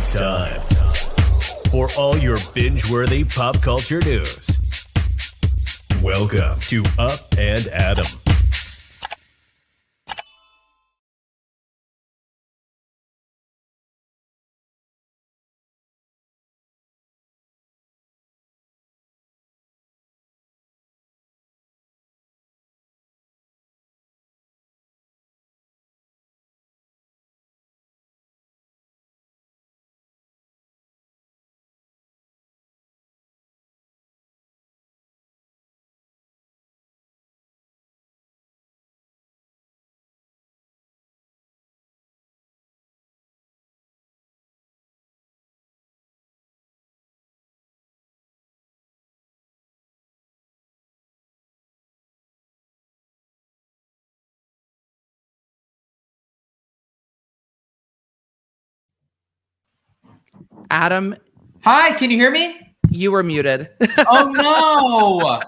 It's time for all your binge-worthy pop culture news. Welcome to Up and Adam. Adam, hi, can you hear me? you were muted. Oh no!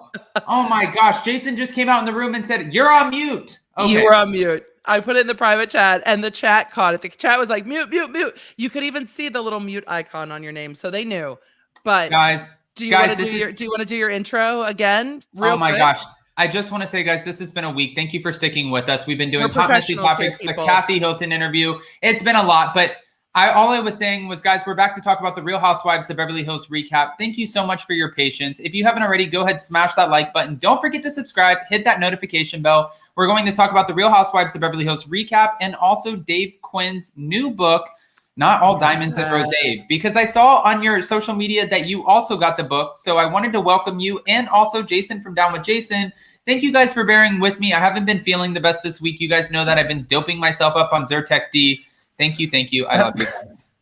Oh my gosh, Jason just came out in the room and said, "You're on mute." Okay. You were on mute. I put it in the private chat and the chat caught it. The chat was like, mute, mute, mute. You could even see the little mute icon on your name. So they knew. But guys, do you want to do your intro again? Oh my gosh. I just want to say, guys, this has been a week. Thank you for sticking with us. We've been doing Hot Messy Topics, the Kathy Hilton interview. It's been a lot, but all I was saying was, guys, we're back to talk about the Real Housewives of Beverly Hills recap. Thank you so much for your patience. If you haven't already, go ahead, smash that like button. Don't forget to subscribe, hit that notification bell. We're going to talk about the Real Housewives of Beverly Hills recap and also Dave Quinn's new book, Not All Diamonds and Rosé, because I saw on your social media that you also got the book. So I wanted to welcome you, and also Jason from Down with Jason. Thank you guys for bearing with me. I haven't been feeling the best this week. You guys know that I've been doping myself up on Zyrtec D. Thank you. I love you guys.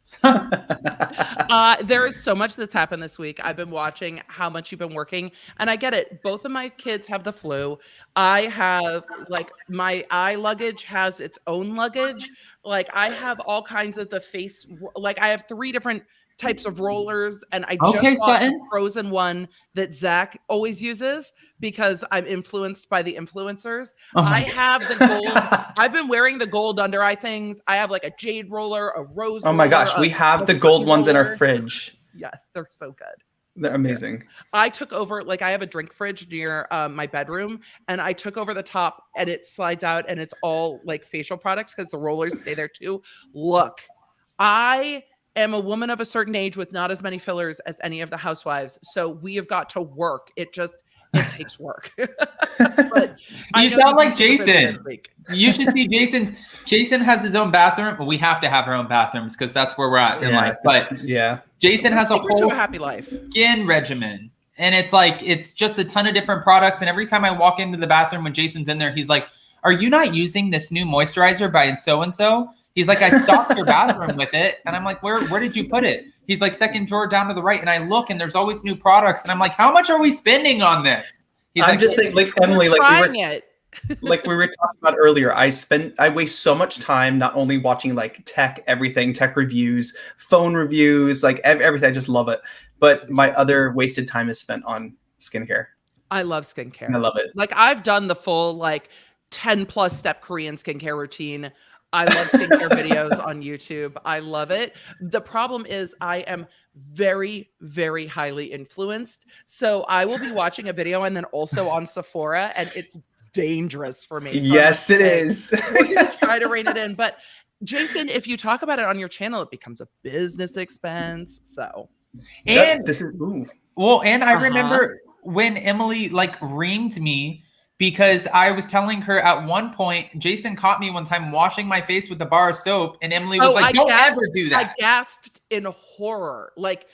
There is so much that's happened this week. I've been watching how much you've been working, and I get it. Both of my kids have the flu. I have, like, my eye luggage has its own luggage. Like, I have all kinds of the face, like, I have 3 different types of rollers, and I just bought the frozen one that Zach always uses because I'm influenced by the influencers. I have the gold. I've been wearing the gold under eye things. I have like a jade roller, a rose roller. Oh my gosh, we have the gold ones in our fridge. Yes, they're so good. They're amazing. I took over, like, I have a drink fridge near my bedroom, and I took over the top, and it slides out, and it's all like facial products because the rollers stay there too. Look, I am a woman of a certain age with not as many fillers as any of the housewives. So we have got to work. It takes work. But you sound like Jason. You should see Jason's. Jason has his own bathroom. Well, we have to have our own bathrooms because that's where we're at in life. But yeah, Jason has a whole happy life skin regimen. And it's just a ton of different products. And every time I walk into the bathroom when Jason's in there, he's like, "Are you not using this new moisturizer by so-and-so?" He's like, "I stocked your bathroom with it." And I'm like, where did you put it? He's like, second drawer down to the right. And I look, and there's always new products. And I'm like, how much are we spending on this? I'm just saying, like, Emily, like we were talking about earlier, I waste so much time not only watching like tech reviews, phone reviews, like everything. I just love it. But my other wasted time is spent on skincare. I love skincare. I love it. Like, I've done the full, like, 10+ step Korean skincare routine. I love skincare videos on YouTube. I love it. The problem is I am very, very highly influenced. So I will be watching a video and then also on Sephora, and it's dangerous for me. So yes, it is. We're going to try to rein it in. But Jason, if you talk about it on your channel, it becomes a business expense. So, and I remember when Emily like reamed me, because I was telling her at one point, Jason caught me one time washing my face with a bar of soap, and Emily was like, "Don't ever do that." I gasped in horror. Like,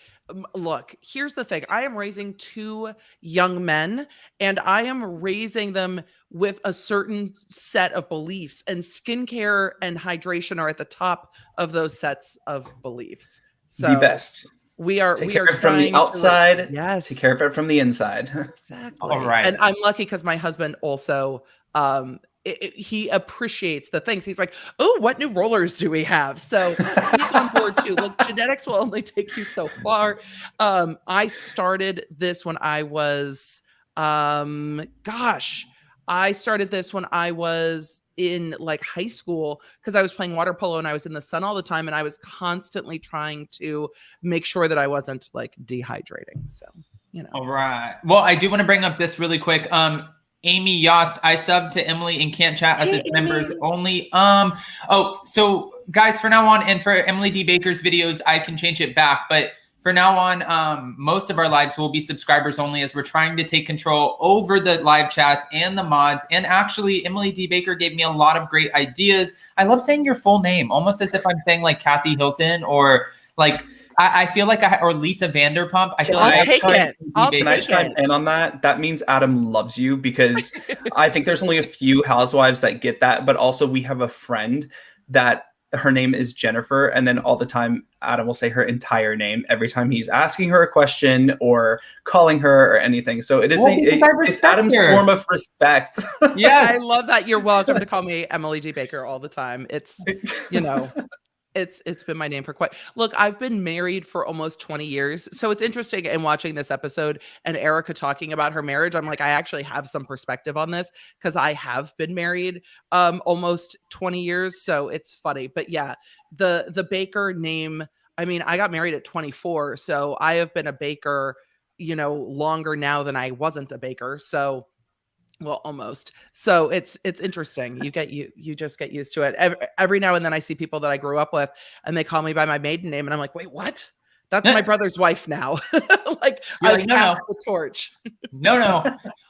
look, here's the thing. I am raising 2 young men, and I am raising them with a certain set of beliefs, and skincare and hydration are at the top of those sets of beliefs. So the best. We are take care of it from the outside. Yes. Take care of it from the inside. Exactly. All right. And I'm lucky because my husband also he appreciates the things. He's like, "Oh, what new rollers do we have?" So he's on board too. Look, genetics will only take you so far. I started this when I was in like high school because I was playing water polo and I was in the sun all the time, and I was constantly trying to make sure that I wasn't like dehydrating. So, All right. Well, I do want to bring up this really quick. Amy Yost, I subbed to Emily and can't chat as it's members only. So guys, for now on, and for Emily D. Baker's videos, I can change it back, but for now on, most of our lives will be subscribers only, as we're trying to take control over the live chats and the mods. And actually, Emily D. Baker gave me a lot of great ideas. I love saying your full name, almost as if I'm saying like Kathy Hilton or like, I feel like or Lisa Vanderpump. I feel like Can I chime in on that? That means Adam loves you, because I think there's only a few housewives that get that, but also we have a friend that her name is Jennifer, and then all the time Adam will say her entire name every time he's asking her a question or calling her or anything. So it is it's Adam's form of respect. Yeah, I love that. You're welcome to call me Emily D. Baker all the time. It's It's been my name for look, I've been married for almost 20 years. So it's interesting in watching this episode and Erika talking about her marriage. I'm like, I actually have some perspective on this because I have been married almost 20 years. So it's funny. But yeah, the Baker name, I mean, I got married at 24. So I have been a baker, longer now than I wasn't a baker. So well, almost. So it's interesting. You just get used to it. Every now and then I see people that I grew up with and they call me by my maiden name and I'm like, wait, what? That's my brother's wife now. I passed the torch. No.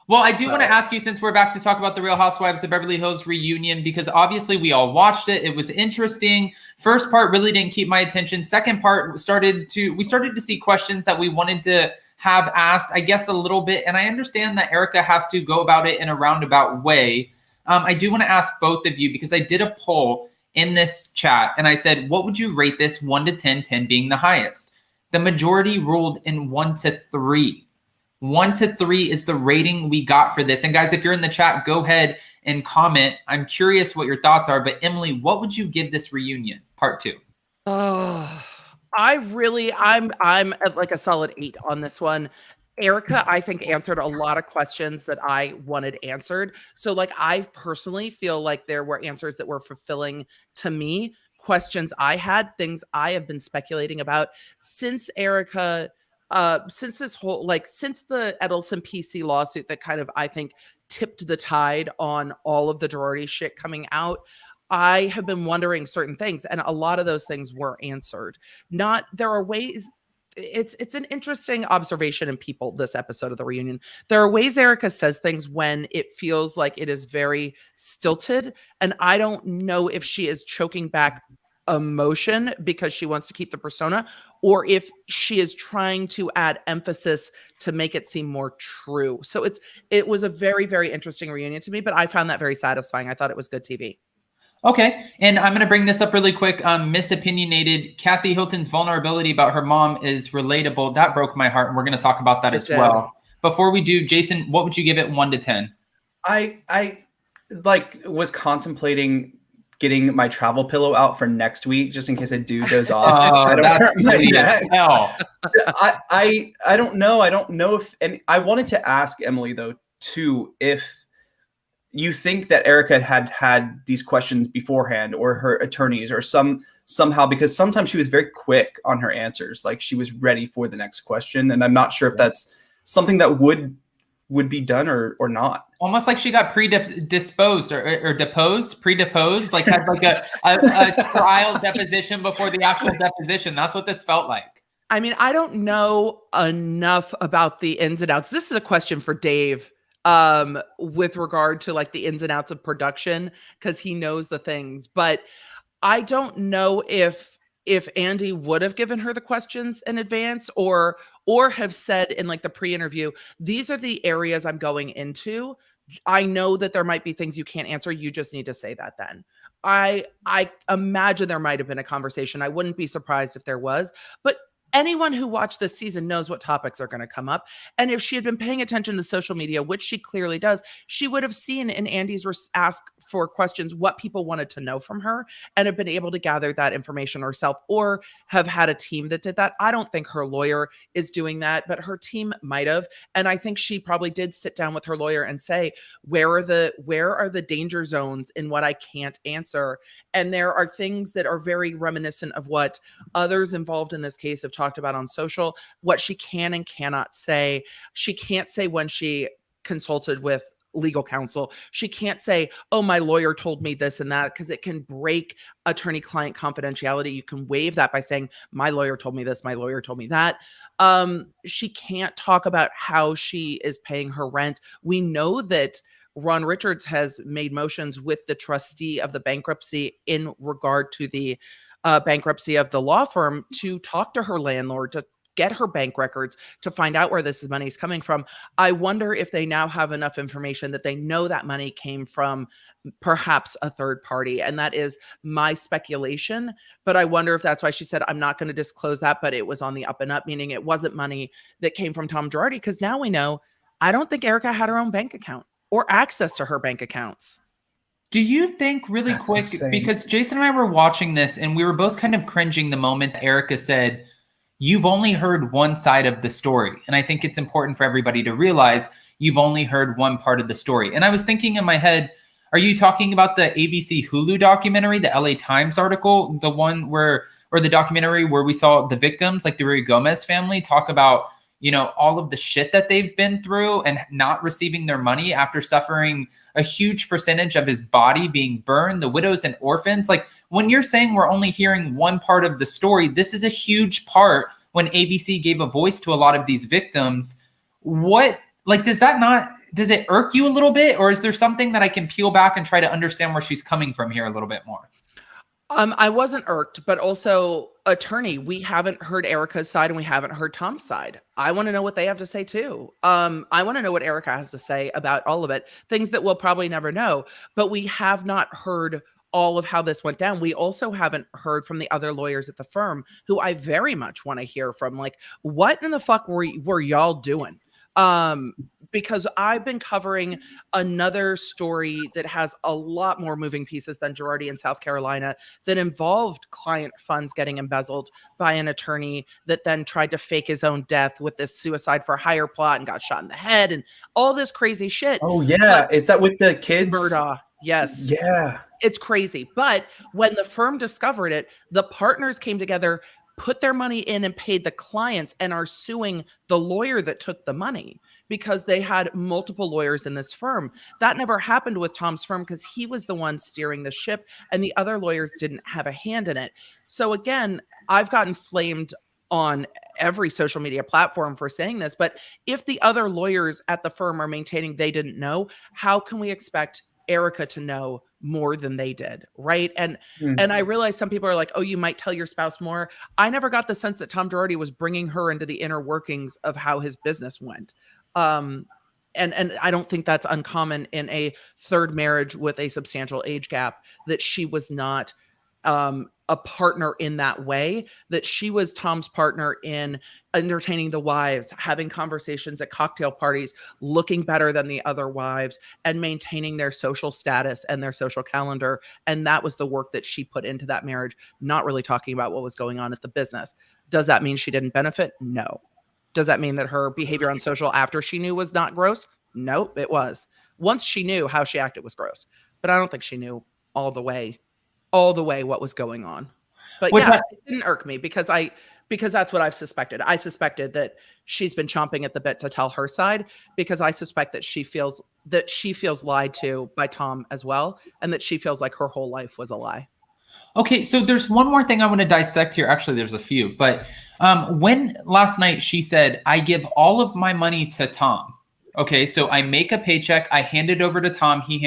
Well, I do want to ask you, since we're back to talk about the Real Housewives of Beverly Hills reunion, because obviously we all watched it. It was interesting. First part really didn't keep my attention. Second part we started to see questions that we wanted to have asked, I guess, a little bit. And I understand that Erika has to go about it in a roundabout way. I do want to ask both of you, because I did a poll in this chat and I said, what would you rate this 1 to 10, 10 being the highest? The majority ruled in 1 to 3. 1 to 3 is the rating we got for this. And guys, if you're in the chat, go ahead and comment. I'm curious what your thoughts are. But Emily, what would you give this reunion, part 2? Oh, I'm at like a solid 8 on this one. Erika, I think, answered a lot of questions that I wanted answered. So like, I personally feel like there were answers that were fulfilling to me, questions I had, things I have been speculating about since Erika, since this whole, since the Edelson PC lawsuit that kind of, I think, tipped the tide on all of the Girardi shit coming out. I have been wondering certain things, and a lot of those things were answered. There are ways. It's an interesting observation in people, this episode of the reunion. There are ways Erika says things when it feels like it is very stilted, and I don't know if she is choking back emotion because she wants to keep the persona, or if she is trying to add emphasis to make it seem more true. So it was a very, very interesting reunion to me, but I found that very satisfying. I thought it was good TV. Okay, and I'm going to bring this up really quick. Misopinionated. Kathy Hilton's vulnerability about her mom is relatable. That broke my heart, and we're going to talk about that as well. Before we do, Jason, what would you give it 1 to 10? I was contemplating getting my travel pillow out for next week just in case I do doze off. I don't hurt my neck. I don't know. I don't know if, and I wanted to ask Emily though too, if you think that Erika had these questions beforehand, or her attorneys, or somehow, because sometimes she was very quick on her answers, like she was ready for the next question, and I'm not sure if that's something that would be done or not. Almost like she got predisposed or deposed, like had like a trial deposition before the actual deposition. That's what this felt like. I mean, I don't know enough about the ins and outs. This is a question for Dave. With regard to like the ins and outs of production, because he knows the things, but I don't know if Andy would have given her the questions in advance, or have said in like the pre-interview, these are the areas I'm going into. I know that there might be things you can't answer. You just need to say that then. I imagine there might have been a conversation. I wouldn't be surprised if there was, but anyone who watched this season knows what topics are going to come up. And if she had been paying attention to social media, which she clearly does, she would have seen in Andy's ask for questions what people wanted to know from her and have been able to gather that information herself or have had a team that did that. I don't think her lawyer is doing that, but her team might have. And I think she probably did sit down with her lawyer and say, where are the danger zones in what I can't answer? And there are things that are very reminiscent of what others involved in this case have talked about on social, what she can and cannot say. She can't say when she consulted with legal counsel. She can't say, oh, my lawyer told me this and that, because it can break attorney-client confidentiality. You can waive that by saying, my lawyer told me this, my lawyer told me that. She can't talk about how she is paying her rent. We know that Ron Richards has made motions with the trustee of the bankruptcy in regard to the bankruptcy of the law firm to talk to her landlord, to get her bank records, to find out where this money is coming from. I wonder if they now have enough information that they know that money came from perhaps a third party. And that is my speculation. But I wonder if that's why she said, I'm not going to disclose that, but it was on the up and up, meaning it wasn't money that came from Tom Girardi. Because now we know, I don't think Erika had her own bank account or access to her bank accounts. Do you think really quick, insane. Because Jason and I were watching this and we were both kind of cringing the moment Erika said, you've only heard one side of the story. And I think it's important for everybody to realize you've only heard one part of the story. And I was thinking in my head, are you talking about the ABC Hulu documentary, the LA Times article, the one where, or the documentary where we saw the victims, like the Rui Gomez family, talk about, you know, all of the shit that they've been through and not receiving their money after suffering a huge percentage of his body being burned, the widows and orphans? Like, when you're saying we're only hearing one part of the story, this is a huge part. When ABC gave a voice to a lot of these victims, what, like, does it irk you a little bit? Or is there something that I can peel back and try to understand where she's coming from here a little bit more? I wasn't irked, but also, attorney, we haven't heard Erika's side and we haven't heard Tom's side. I want to know what they have to say too. I want to know what Erika has to say about all of it, things that we'll probably never know, but we have not heard all of how this went down. We also haven't heard from the other lawyers at the firm, who I very much want to hear from. Like, what in the fuck were y'all doing? Because I've been covering another story that has a lot more moving pieces than Girardi in South Carolina, that involved client funds getting embezzled by an attorney that then tried to fake his own death with this suicide for hire plot and got shot in the head and all this crazy shit. Oh yeah. Is that with the kids? Murdaugh. Yes. Yeah. It's crazy. But when the firm discovered it, the partners came together, put their money in and paid the clients, and are suing the lawyer that took the money because they had multiple lawyers in this firm. That never happened with Tom's firm because he was the one steering the ship and the other lawyers didn't have a hand in it. So again, I've gotten flamed on every social media platform for saying this, but if the other lawyers at the firm are maintaining they didn't know, how can we expect Erika to know more than they did, right? And I realize some people are like, oh, you might tell your spouse more. I never got the sense that Tom Girardi was bringing her into the inner workings of how his business went. And I don't think that's uncommon in a third marriage with a substantial age gap, that she was not a partner in that way, that she was Tom's partner in entertaining the wives, having conversations at cocktail parties, looking better than the other wives, and maintaining their social status and their social calendar. And that was the work that she put into that marriage, not really talking about what was going on at the business. Does that mean she didn't benefit? No. Does that mean that her behavior on social after she knew was not gross? Nope, it was. Once she knew, how she acted was gross. But I don't think she knew all the way what was going on. But it didn't irk me because that's what I've suspected. I suspected that she's been chomping at the bit to tell her side, because I suspect that she feels lied to by Tom as well, and that she feels like her whole life was a lie. Okay, so there's one more thing I want to dissect here. Actually, there's a few. But when last night she said, I give all of my money to Tom. Okay, so I make a paycheck, I hand it over to Tom, he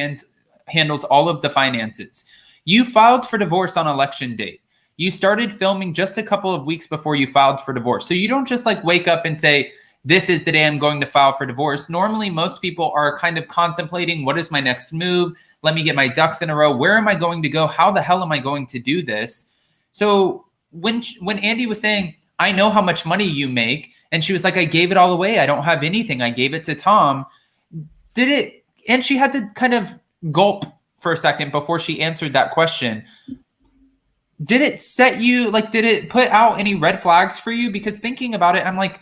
handles all of the finances. You filed for divorce on election day. You started filming just a couple of weeks before you filed for divorce. So you don't just like wake up and say, this is the day I'm going to file for divorce. Normally, most people are kind of contemplating, what is my next move? Let me get my ducks in a row. Where am I going to go? How the hell am I going to do this? So when Andy was saying, I know how much money you make, and she was like, I gave it all away. I don't have anything. I gave it to Tom. And she had to kind of gulp for a second before she answered that question. Did it set you, like, did it put out any red flags for you? Because thinking about it, I'm like,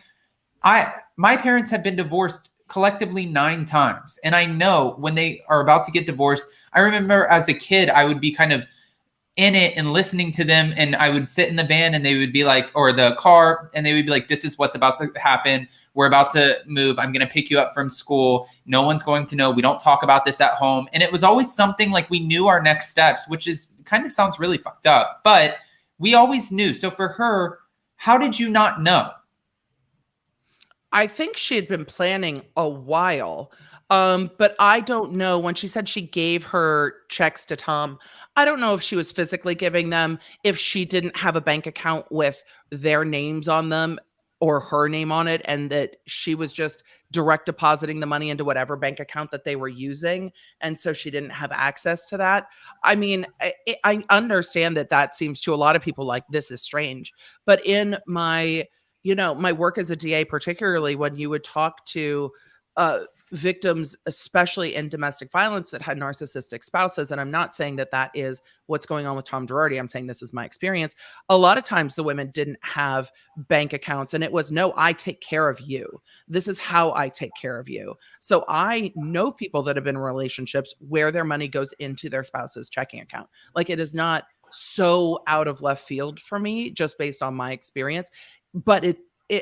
my parents have been divorced collectively 9 times. And I know when they are about to get divorced, I remember as a kid, I would be kind of in it and listening to them. And I would sit in the van and they would be like, or the car, and they would be like, this is what's about to happen. We're about to move. I'm going to pick you up from school. No one's going to know. We don't talk about this at home. And it was always something like we knew our next steps, which is kind of sounds really fucked up, but we always knew. So for her, how did you not know? I think she had been planning a while. But I don't know, when she said she gave her checks to Tom, I don't know if she was physically giving them, if she didn't have a bank account with their names on them or her name on it, and that she was just direct depositing the money into whatever bank account that they were using. And so she didn't have access to that. I mean, I understand that seems to a lot of people like, this is strange. But in my work as a DA, particularly when you would talk to victims, especially in domestic violence that had narcissistic spouses, and I'm not saying that is what's going on with Tom Girardi, I'm saying this is my experience, a lot of times the women didn't have bank accounts, and it was, no, I take care of you. This is how I take care of you. So I know people that have been in relationships where their money goes into their spouse's checking account. Like, it is not so out of left field for me, just based on my experience. But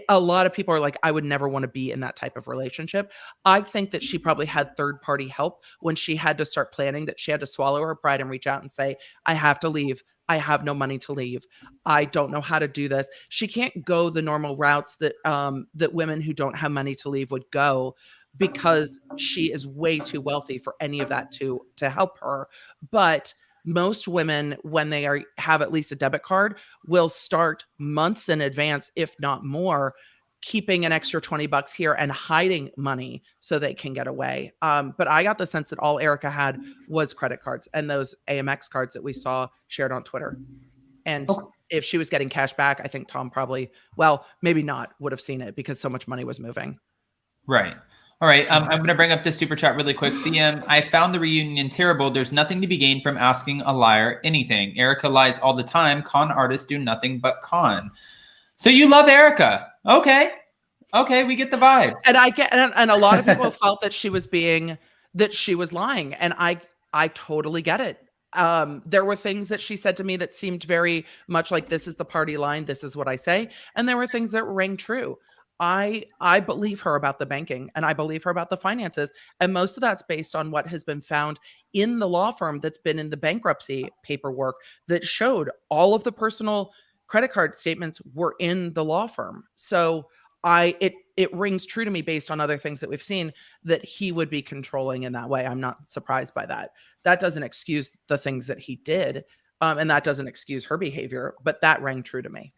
a lot of people are like, I would never want to be in that type of relationship. I think that she probably had third-party help when she had to start planning, that she had to swallow her pride and reach out and say, I have to leave. I have no money to leave. I don't know how to do this. She can't go the normal routes that that women who don't have money to leave would go, because she is way too wealthy for any of that to help her. But most women, when they have at least a debit card, will start months in advance, if not more, keeping an extra $20 here and hiding money so they can get away. But I got the sense that all Erika had was credit cards and those Amex cards that we saw shared on Twitter. And if she was getting cash back, I think Tom probably, well, maybe not, would have seen it because so much money was moving. Right. All right, I'm going to bring up this super chat really quick. CM, I found the reunion terrible. There's nothing to be gained from asking a liar anything. Erika lies all the time. Con artists do nothing but con. So you love Erika. Okay, we get the vibe. And I get, and a lot of people felt that she was lying. And I totally get it. There were things that she said to me that seemed very much like, this is the party line. This is what I say. And there were things that rang true. I believe her about the banking, and I believe her about the finances. And most of that's based on what has been found in the law firm that's been in the bankruptcy paperwork that showed all of the personal credit card statements were in the law firm. So it rings true to me based on other things that we've seen that he would be controlling in that way. I'm not surprised by that. That doesn't excuse the things that he did. And that doesn't excuse her behavior, but that rang true to me.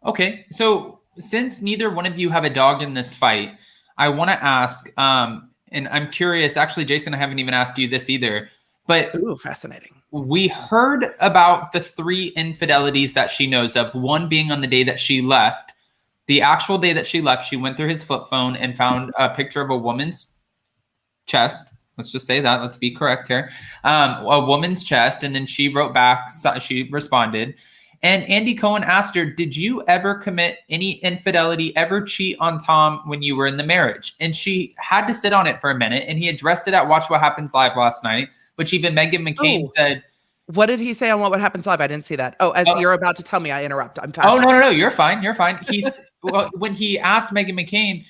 Okay. So since neither one of you have a dog in this fight, I want to ask, and I'm curious, actually, Jason, I haven't even asked you this either, but fascinating. We heard about the 3 infidelities that she knows of, one being on the day that she left. The actual day that she left, she went through his flip phone and found a picture of a woman's chest. Let's just say that. Let's be correct here. A woman's chest. And then she wrote back. She responded. And Andy Cohen asked her, did you ever commit any infidelity, ever cheat on Tom when you were in the marriage? And she had to sit on it for a minute. And he addressed it at Watch What Happens Live last night, which even Meghan McCain said. What did he say on What Happens Live? I didn't see that. Oh, as you're about to tell me, I interrupt. I'm fast. Oh, no. You're fine. He's when he asked Meghan McCain,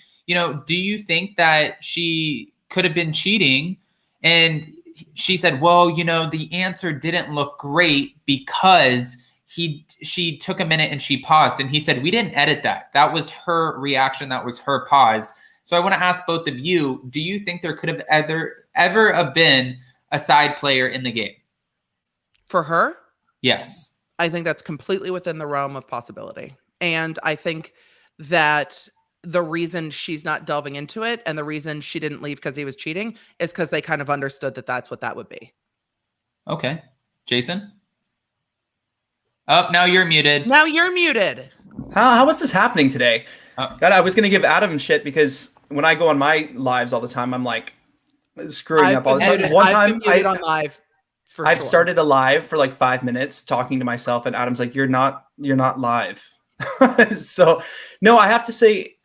do you think that she could have been cheating? And she said, well, the answer didn't look great because she took a minute and she paused. And he said, we didn't edit that. That was her reaction. That was her pause. So I want to ask both of you, do you think there could have ever have been a side player in the game? For her? Yes. I think that's completely within the realm of possibility. And I think that the reason she's not delving into it and the reason she didn't leave because he was cheating is because they kind of understood that that's what that would be. Okay. Jason? Oh, now you're muted. How was this happening today? God, I was going to give Adam shit because when I go on my lives all the time, I'm like screwing up all this stuff. One time I on live. I've started a live for like 5 minutes talking to myself, and Adam's like, you're not live. So no, I have to say,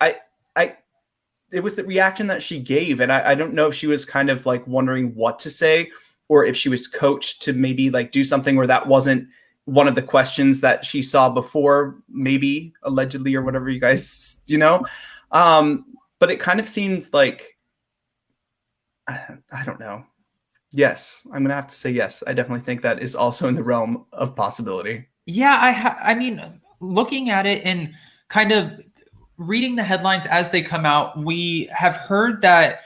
it was the reaction that she gave. And I don't know if she was kind of like wondering what to say, or if she was coached to maybe like do something where that wasn't one of the questions that she saw before, maybe allegedly or whatever you guys, but it kind of seems like, I don't know. Yes, I'm going to have to say yes. I definitely think that is also in the realm of possibility. Yeah, I mean, looking at it and kind of reading the headlines as they come out, we have heard that,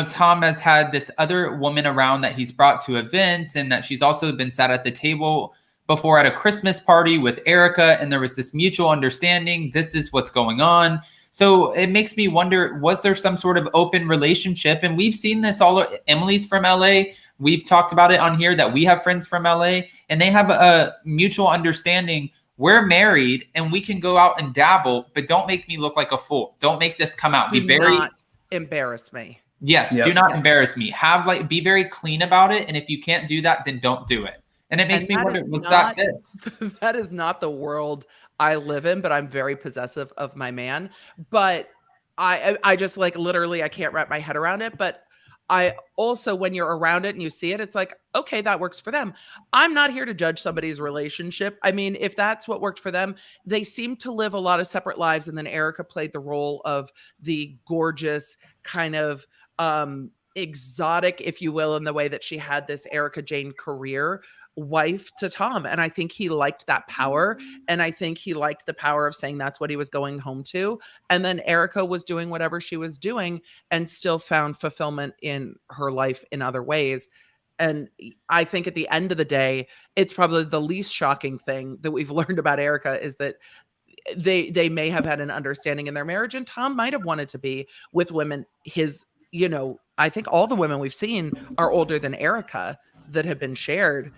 Tom has had this other woman around that he's brought to events, and that she's also been sat at the table before at a Christmas party with Erika, and there was this mutual understanding. This is what's going on. So it makes me wonder, was there some sort of open relationship? And we've seen this all. Emily's from LA. We've talked about it on here that we have friends from LA, and they have a mutual understanding. We're married and we can go out and dabble, but don't make me look like a fool. Don't make this come out. Do not embarrass me. Yes, yep. Do not embarrass me. Be very clean about it. And if you can't do that, then don't do it. And it makes me wonder, was that this? That is not the world I live in, but I'm very possessive of my man. But I just like literally I can't wrap my head around it. But I also, when you're around it and you see it, it's like, okay, that works for them. I'm not here to judge somebody's relationship. I mean, if that's what worked for them, they seem to live a lot of separate lives. And then Erika played the role of the gorgeous kind of exotic, if you will, in the way that she had this Erika Jayne career wife to Tom. And I think he liked that power. And I think he liked the power of saying that's what he was going home to. And then Erika was doing whatever she was doing and still found fulfillment in her life in other ways. And I think at the end of the day, it's probably the least shocking thing that we've learned about Erika is that they may have had an understanding in their marriage, and Tom might have wanted to be with women I think all the women we've seen are older than Erika that have been shared.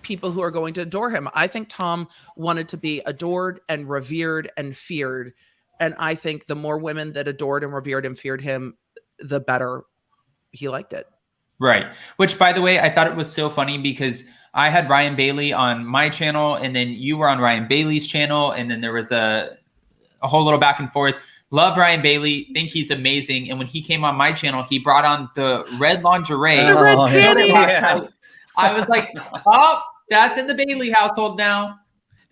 People who are going to adore him. I think Tom wanted to be adored and revered and feared. And I think the more women that adored and revered and feared him, the better he liked it. Right. Which, by the way, I thought it was so funny because I had Ryan Bailey on my channel, and then you were on Ryan Bailey's channel. And then there was a whole little back and forth. Love Ryan Bailey. Think he's amazing. And when he came on my channel, he brought on the red lingerie. The red panties. Yeah. I was like, oh, that's in the Bailey household now.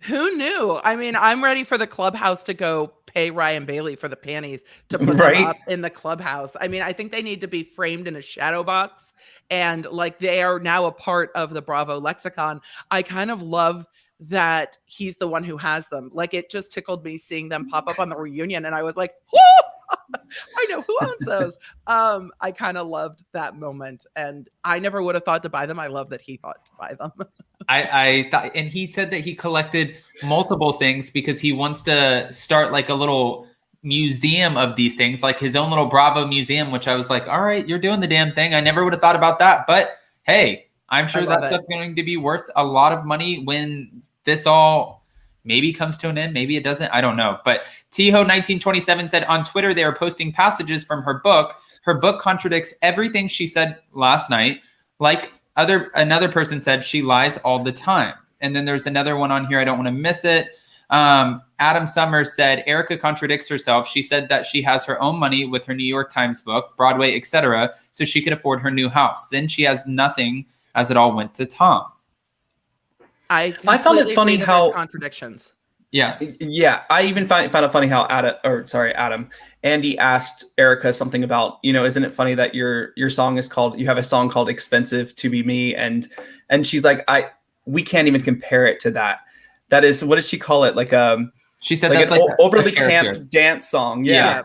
Who knew? I mean, I'm ready for the clubhouse to go pay Ryan Bailey for the panties to put them up in the clubhouse. I mean, I think they need to be framed in a shadow box, and like they are now a part of the Bravo lexicon. I kind of love that he's the one who has them. Like it just tickled me seeing them pop up on the reunion, and I was like, whoo! I know who owns those. I kind of loved that moment, and I never would have thought to buy them. I love that he thought to buy them. I thought, and he said that he collected multiple things because he wants to start like a little museum of these things, like his own little Bravo museum, which I was like, all right, you're doing the damn thing. I never would have thought about that, but hey, I'm sure that stuff's going to be worth a lot of money when this all maybe comes to an end. Maybe it doesn't. I don't know. But Tiho1927 said on Twitter, they are posting passages from her book. Her book contradicts everything she said last night. Like another person said, she lies all the time. And then there's another one on here. I don't want to miss it. Adam Summers said, Erika contradicts herself. She said that she has her own money with her New York Times book, Broadway, etc., so she could afford her new house. Then she has nothing as it all went to Tom. I found it funny how contradictions. Yes. Yeah. I even found it funny how Adam, Andy asked Erika something about, isn't it funny that your song is called, you have a song called Expensive to Be Me. And she's like, we can't even compare it to that. That is, what did she call it? Like, she said like that's an like overly camp dance song. Yeah.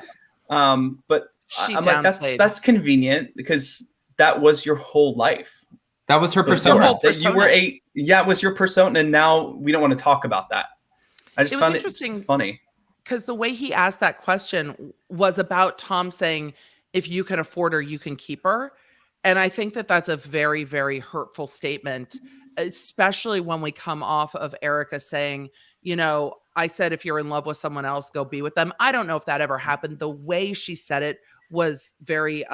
But I'm like, that's convenient because that was your whole life. That was her persona. You were it was your persona, and now we don't want to talk about that. I just found it funny. Because the way he asked that question was about Tom saying, if you can afford her, you can keep her. And I think that that's a very, very hurtful statement, especially when we come off of Erika saying, I said, if you're in love with someone else, go be with them. I don't know if that ever happened. The way she said it was very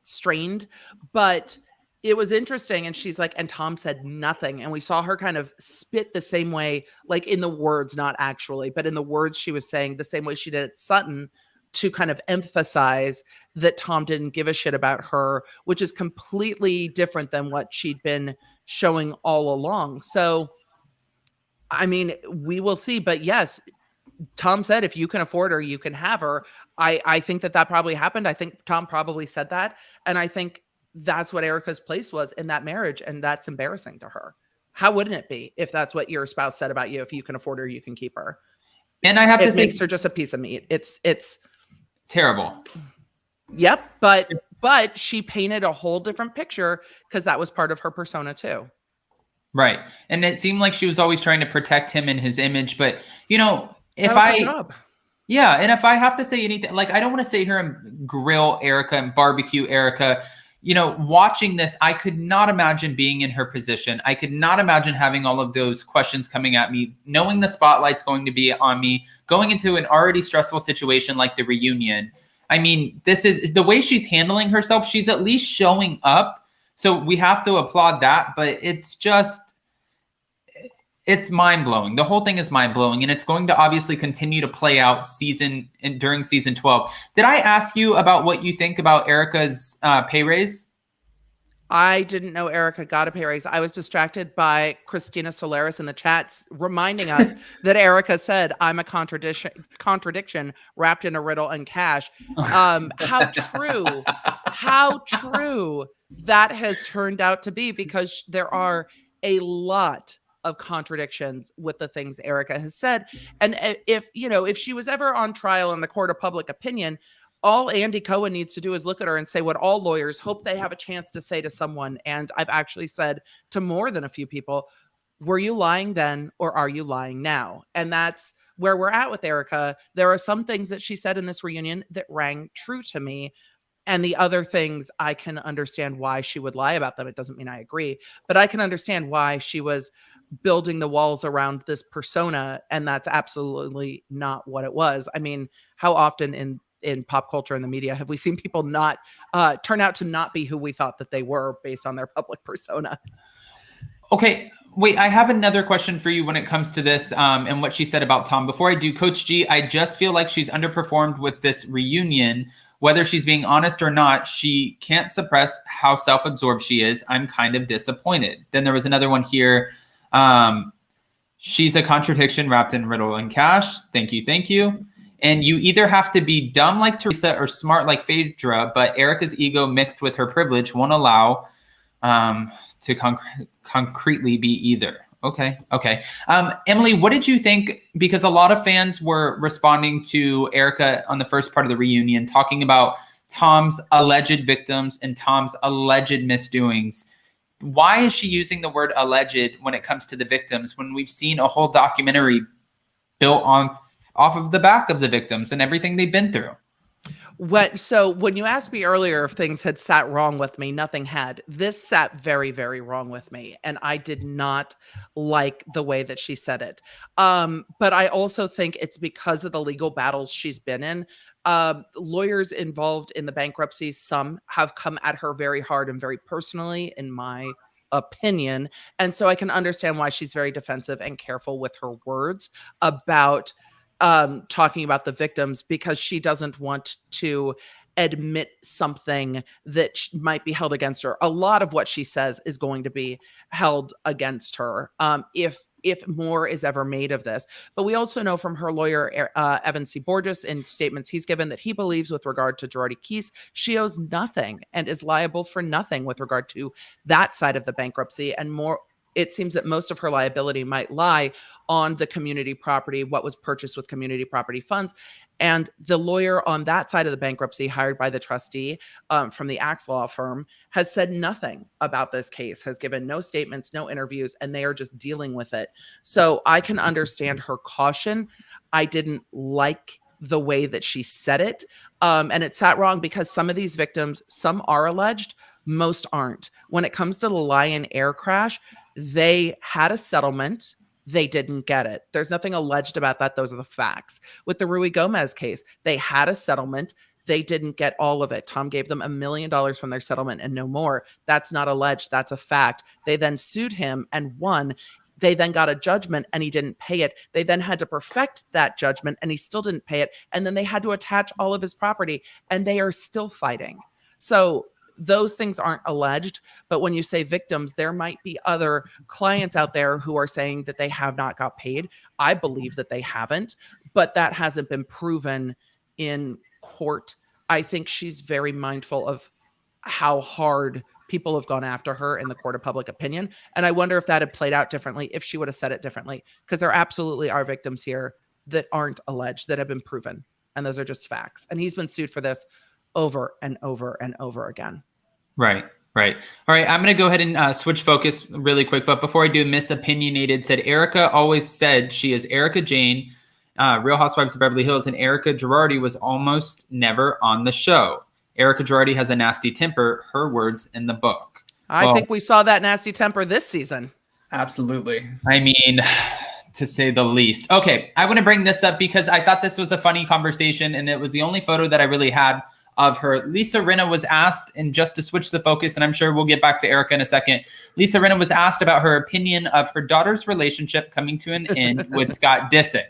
strained, but it was interesting. And she's like, and Tom said nothing. And we saw her kind of spit the same way, like in the words, not actually, but in the words she was saying, the same way she did at Sutton, to kind of emphasize that Tom didn't give a shit about her, which is completely different than what she'd been showing all along. So, I mean, we will see. But yes, Tom said, if you can afford her, you can have her. I think that probably happened. I think Tom probably said that. And I think that's what Erika's place was in that marriage. And that's embarrassing to her. How wouldn't it be if that's what your spouse said about you? If you can afford her, you can keep her. And I have to say, it makes her just a piece of meat. It's terrible. Yep. But she painted a whole different picture because that was part of her persona too. Right. And it seemed like she was always trying to protect him and his image. But, you know, and if I have to say anything, like, I don't want to sit here and grill Erika and barbecue Erika. You know, watching this, I could not imagine being in her position. I could not imagine having all of those questions coming at me, knowing the spotlight's going to be on me, going into an already stressful situation like the reunion. I mean, this is the way she's handling herself. She's at least showing up. So we have to applaud that. But it's mind-blowing. The whole thing is mind-blowing, and it's going to obviously continue to play out during season 12. Did I ask you about what you think about Erika's pay raise? I didn't know Erika got a pay raise. I was distracted by Christina Solaris in the chats reminding us that Erika said, I'm a contradiction wrapped in a riddle and cash. How true that has turned out to be, because there are a lot of contradictions with the things Erika has said. And if she was ever on trial in the court of public opinion, all Andy Cohen needs to do is look at her and say what all lawyers hope they have a chance to say to someone. And I've actually said to more than a few people, were you lying then, or are you lying now? And that's where we're at with Erika. There are some things that she said in this reunion that rang true to me. And the other things, I can understand why she would lie about them. It doesn't mean I agree, but I can understand why she was building the walls around this persona. And that's absolutely not what it was. I mean, how often in pop culture and the media have we seen people not turn out to not be who we thought that they were based on their public persona? Okay, wait, I have another question for you when it comes to this and what she said about Tom. Before I do, Coach G, I just feel like she's underperformed with this reunion. Whether she's being honest or not, she can't suppress how self-absorbed she is. I'm kind of disappointed. Then there was another one here. She's a contradiction wrapped in riddle and cash. Thank you. And you either have to be dumb like Teresa or smart like Phaedra, but Erika's ego mixed with her privilege won't allow to concretely be either. Okay. Emily, what did you think? Because a lot of fans were responding to Erika on the first part of the reunion, talking about Tom's alleged victims and Tom's alleged misdoings. Why is she using the word alleged when it comes to the victims, when we've seen a whole documentary built off of the back of the victims and everything they've been through? So when you asked me earlier if things had sat wrong with me, nothing had. This sat very, very wrong with me. And I did not like the way that she said it. But I also think it's because of the legal battles she's been in. Lawyers involved in the bankruptcy, some have come at her very hard and very personally, in my opinion. And so I can understand why she's very defensive and careful with her words about talking about the victims, because she doesn't want to admit something that might be held against her. A lot of what she says is going to be held against her if more is ever made of this. But we also know from her lawyer, Evan C. Borges, in statements he's given, that he believes with regard to Girardi Keese, she owes nothing and is liable for nothing with regard to that side of the bankruptcy. And more, it seems that most of her liability might lie on the community property, what was purchased with community property funds. And the lawyer on that side of the bankruptcy, hired by the trustee from the Axe law firm, has said nothing about this case, has given no statements, no interviews, and they are just dealing with it. So I can understand her caution. I didn't like the way that she said it. And it sat wrong because some of these victims, some are alleged, most aren't. When it comes to the Lion Air crash, they had a settlement. They didn't get it. There's nothing alleged about that. Those are the facts. With the Rui Gomez case, they had a settlement. they didn't get all of it. Tom gave them $1 million from their settlement and no more. That's not alleged. That's a fact. They then sued him and won. They then got a judgment and he didn't pay it. They then had to perfect that judgment and he still didn't pay it. And then they had to attach all of his property and they are still fighting. So those things aren't alleged. But when you say victims, there might be other clients out there who are saying that they have not got paid. I believe that they haven't, but that hasn't been proven in court. I think she's very mindful of how hard people have gone after her in the court of public opinion. And I wonder if that had played out differently, if she would have said it differently, because there absolutely are victims here that aren't alleged, that have been proven. And those are just facts. And he's been sued for this over and over and over again. Right. All right. I'm going to go ahead and switch focus really quick. But before I do, Miss Opinionated said, Erika always said she is Erika Jayne, Real Housewives of Beverly Hills, and Erika Girardi was almost never on the show. Erika Girardi has a nasty temper, her words in the book. I think we saw that nasty temper this season. Absolutely. I mean, to say the least. Okay, I want to bring this up because I thought this was a funny conversation, and it was the only photo that I really had of her. Lisa Rinna was asked, and just to switch the focus, and I'm sure we'll get back to Erika in a second, Lisa Rinna was asked about her opinion of her daughter's relationship coming to an end with Scott Disick.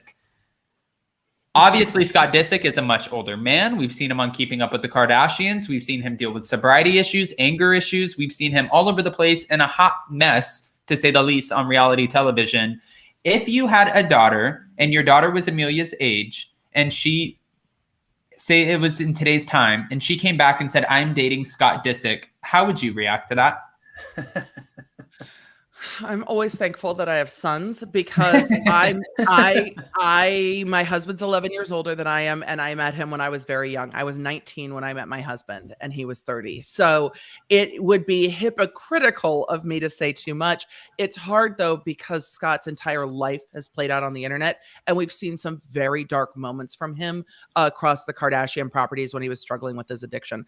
Obviously, Scott Disick is a much older man. We've seen him on Keeping Up with the Kardashians. We've seen him deal with sobriety issues, anger issues. We've seen him all over the place in a hot mess, to say the least, on reality television. If you had a daughter and your daughter was Amelia's age and she, say it was in today's time, and she came back and said, I'm dating Scott Disick, how would you react to that? I'm always thankful that I have sons because my husband's 11 years older than I am. And I met him when I was very young. I was 19 when I met my husband and he was 30. So it would be hypocritical of me to say too much. It's hard though, because Scott's entire life has played out on the internet and we've seen some very dark moments from him across the Kardashian properties when he was struggling with his addiction.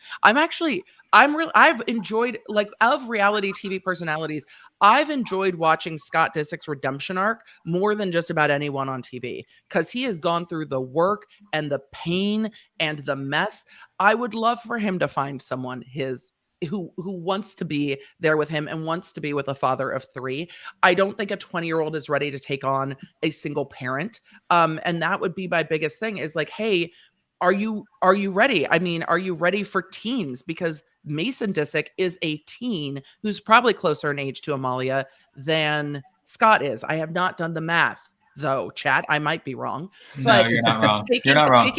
I've enjoyed, like, of reality TV personalities, I've enjoyed watching Scott Disick's redemption arc more than just about anyone on TV because he has gone through the work and the pain and the mess. I would love for him to find someone who wants to be there with him and wants to be with a father of 3. I don't think a 20-year-old is ready to take on a single parent. And that would be my biggest thing is like, hey, are you ready? I mean, are you ready for teens? Because Mason Disick is a teen who's probably closer in age to Amalia than Scott is. I have not done the math though, chat. I might be wrong. But no, you're not wrong. You're not wrong.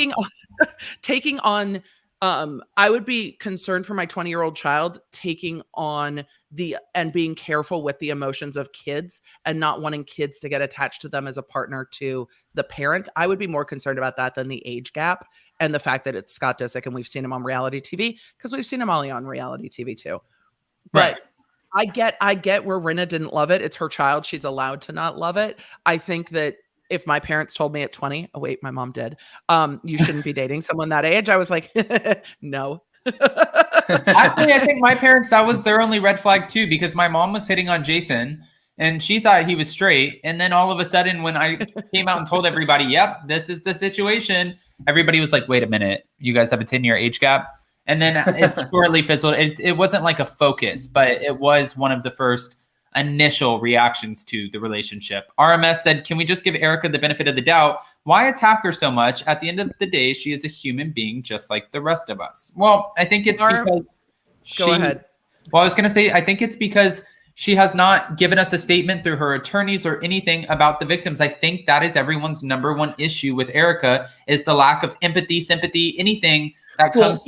Taking on I would be concerned for my 20-year-old child taking on and being careful with the emotions of kids and not wanting kids to get attached to them as a partner to the parent. I would be more concerned about that than the age gap and the fact that it's Scott Disick and we've seen him on reality TV because we've seen Amalia on reality TV too. But right. I get where Rinna didn't love it. It's her child. She's allowed to not love it. I think that if my parents told me at 20, oh wait, my mom did, you shouldn't be dating someone that age, I was like, no. Actually, I think my parents, that was their only red flag too, because my mom was hitting on Jason and she thought he was straight. And then all of a sudden when I came out and told everybody, yep, this is the situation, everybody was like, wait a minute, you guys have a 10-year age gap? And then it shortly fizzled. It wasn't like a focus, but it was one of the first initial reactions to the relationship. RMS said, can we just give Erika the benefit of the doubt? Why attack her so much? At the end of the day, she is a human being just like the rest of us. Well, I think it's because Go ahead. Well, I was going to say, I think it's because she has not given us a statement through her attorneys or anything about the victims. I think that is everyone's number one issue with Erika is the lack of empathy, sympathy, anything that comes.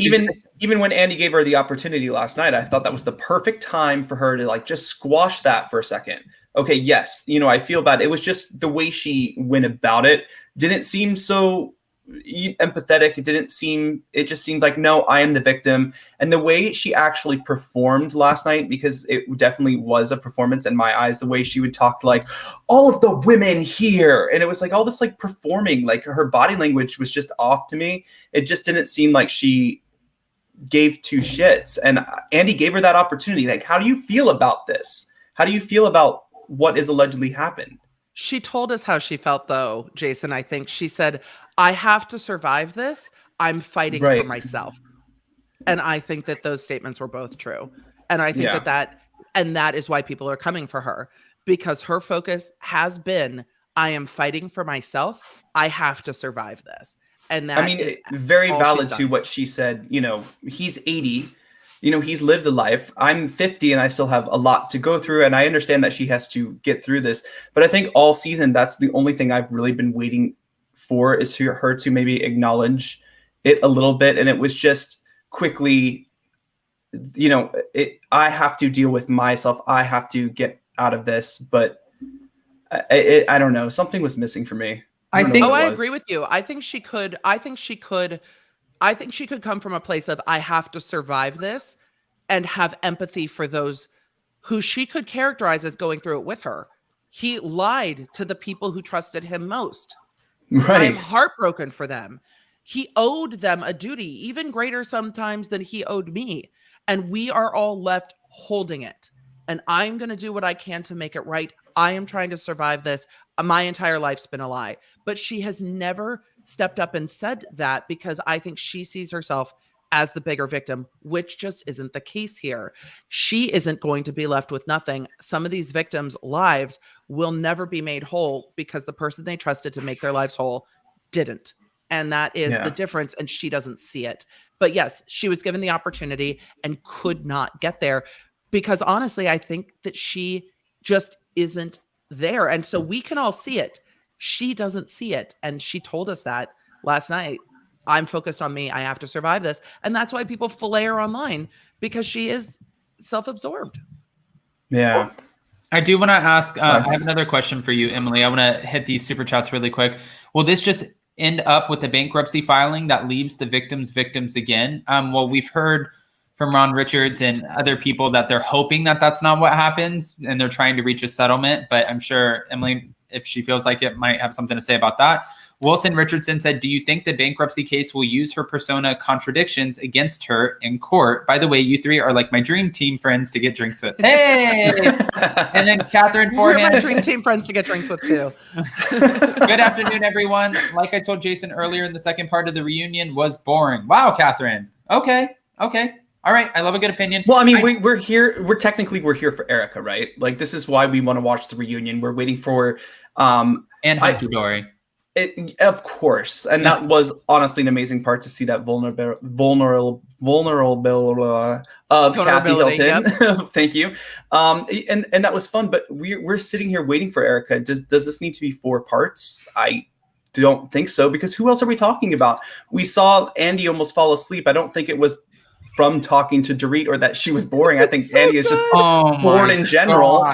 Even when Andy gave her the opportunity last night, I thought that was the perfect time for her to like just squash that for a second. Okay, yes, I feel bad. It was just the way she went about it didn't seem so empathetic. It just seemed like, no, I am the victim. And the way she actually performed last night, because it definitely was a performance in my eyes, the way she would talk like all of the women here. And it was like all this like performing, like her body language was just off to me. It just didn't seem like she gave two shits. And Andy gave her that opportunity. Like, how do you feel about this? How do you feel about what is allegedly happened? She told us how she felt though, Jason. I think she said, I have to survive this. I'm fighting for myself. And I think that those statements were both true. And I think that is why people are coming for her, because her focus has been, I am fighting for myself. I have to survive this. And that is very valid to what she said. You know, he's 80, you know, he's lived a life. I'm 50 and I still have a lot to go through. And I understand that she has to get through this. But I think all season, that's the only thing I've really been waiting for, is for her to maybe acknowledge it a little bit. And it was just quickly, you know, I have to deal with myself. I have to get out of this. But I don't know. Something was missing for me. I agree with you. I think she could come from a place of, I have to survive this, and have empathy for those who she could characterize as going through it with her. He lied to the people who trusted him most. Right. I'm heartbroken for them. He owed them a duty, even greater sometimes than he owed me. And we are all left holding it. And I'm going to do what I can to make it right. I am trying to survive this. My entire life's been a lie. But she has never stepped up and said that, because I think she sees herself as the bigger victim, which just isn't the case here. She isn't going to be left with nothing. Some of these victims' lives will never be made whole because the person they trusted to make their lives whole didn't. And that is the difference. And she doesn't see it. But yes, she was given the opportunity and could not get there, because honestly, I think that she just isn't there. And so we can all see it. She doesn't see it. And she told us that last night. I'm focused on me. I have to survive this. And that's why people fillet her online, because she is self-absorbed. Yeah. I do want to ask, I have another question for you, Emily. I want to hit these super chats really quick. Will this just end up with a bankruptcy filing that leaves the victims again? Well, we've heard from Ron Richards and other people that they're hoping that that's not what happens, and they're trying to reach a settlement. But I'm sure Emily, if she feels like it, might have something to say about that. Wilson Richardson said, do you think the bankruptcy case will use her persona contradictions against her in court? By the way, you three are like my dream team friends to get drinks with. Hey! And then Catherine Forehand. You're my dream team friends to get drinks with too. Good afternoon, everyone. Like I told Jason earlier, the second part of the reunion was boring. Wow, Catherine. Okay. All right. I love a good opinion. Well, I mean, we're here. We're here for Erika, right? Like, this is why we want to watch the reunion. We're waiting for and Hunky Dory. Of course. And that was honestly an amazing part, to see that vulnerable of Kathy Hilton. Yep. Thank you. And that was fun, but we're sitting here waiting for Erika. Does this need to be 4 parts? I don't think so, because who else are we talking about? We saw Andy almost fall asleep. I don't think it was from talking to Dorit or that she was boring. I think so Andy is just bored in general.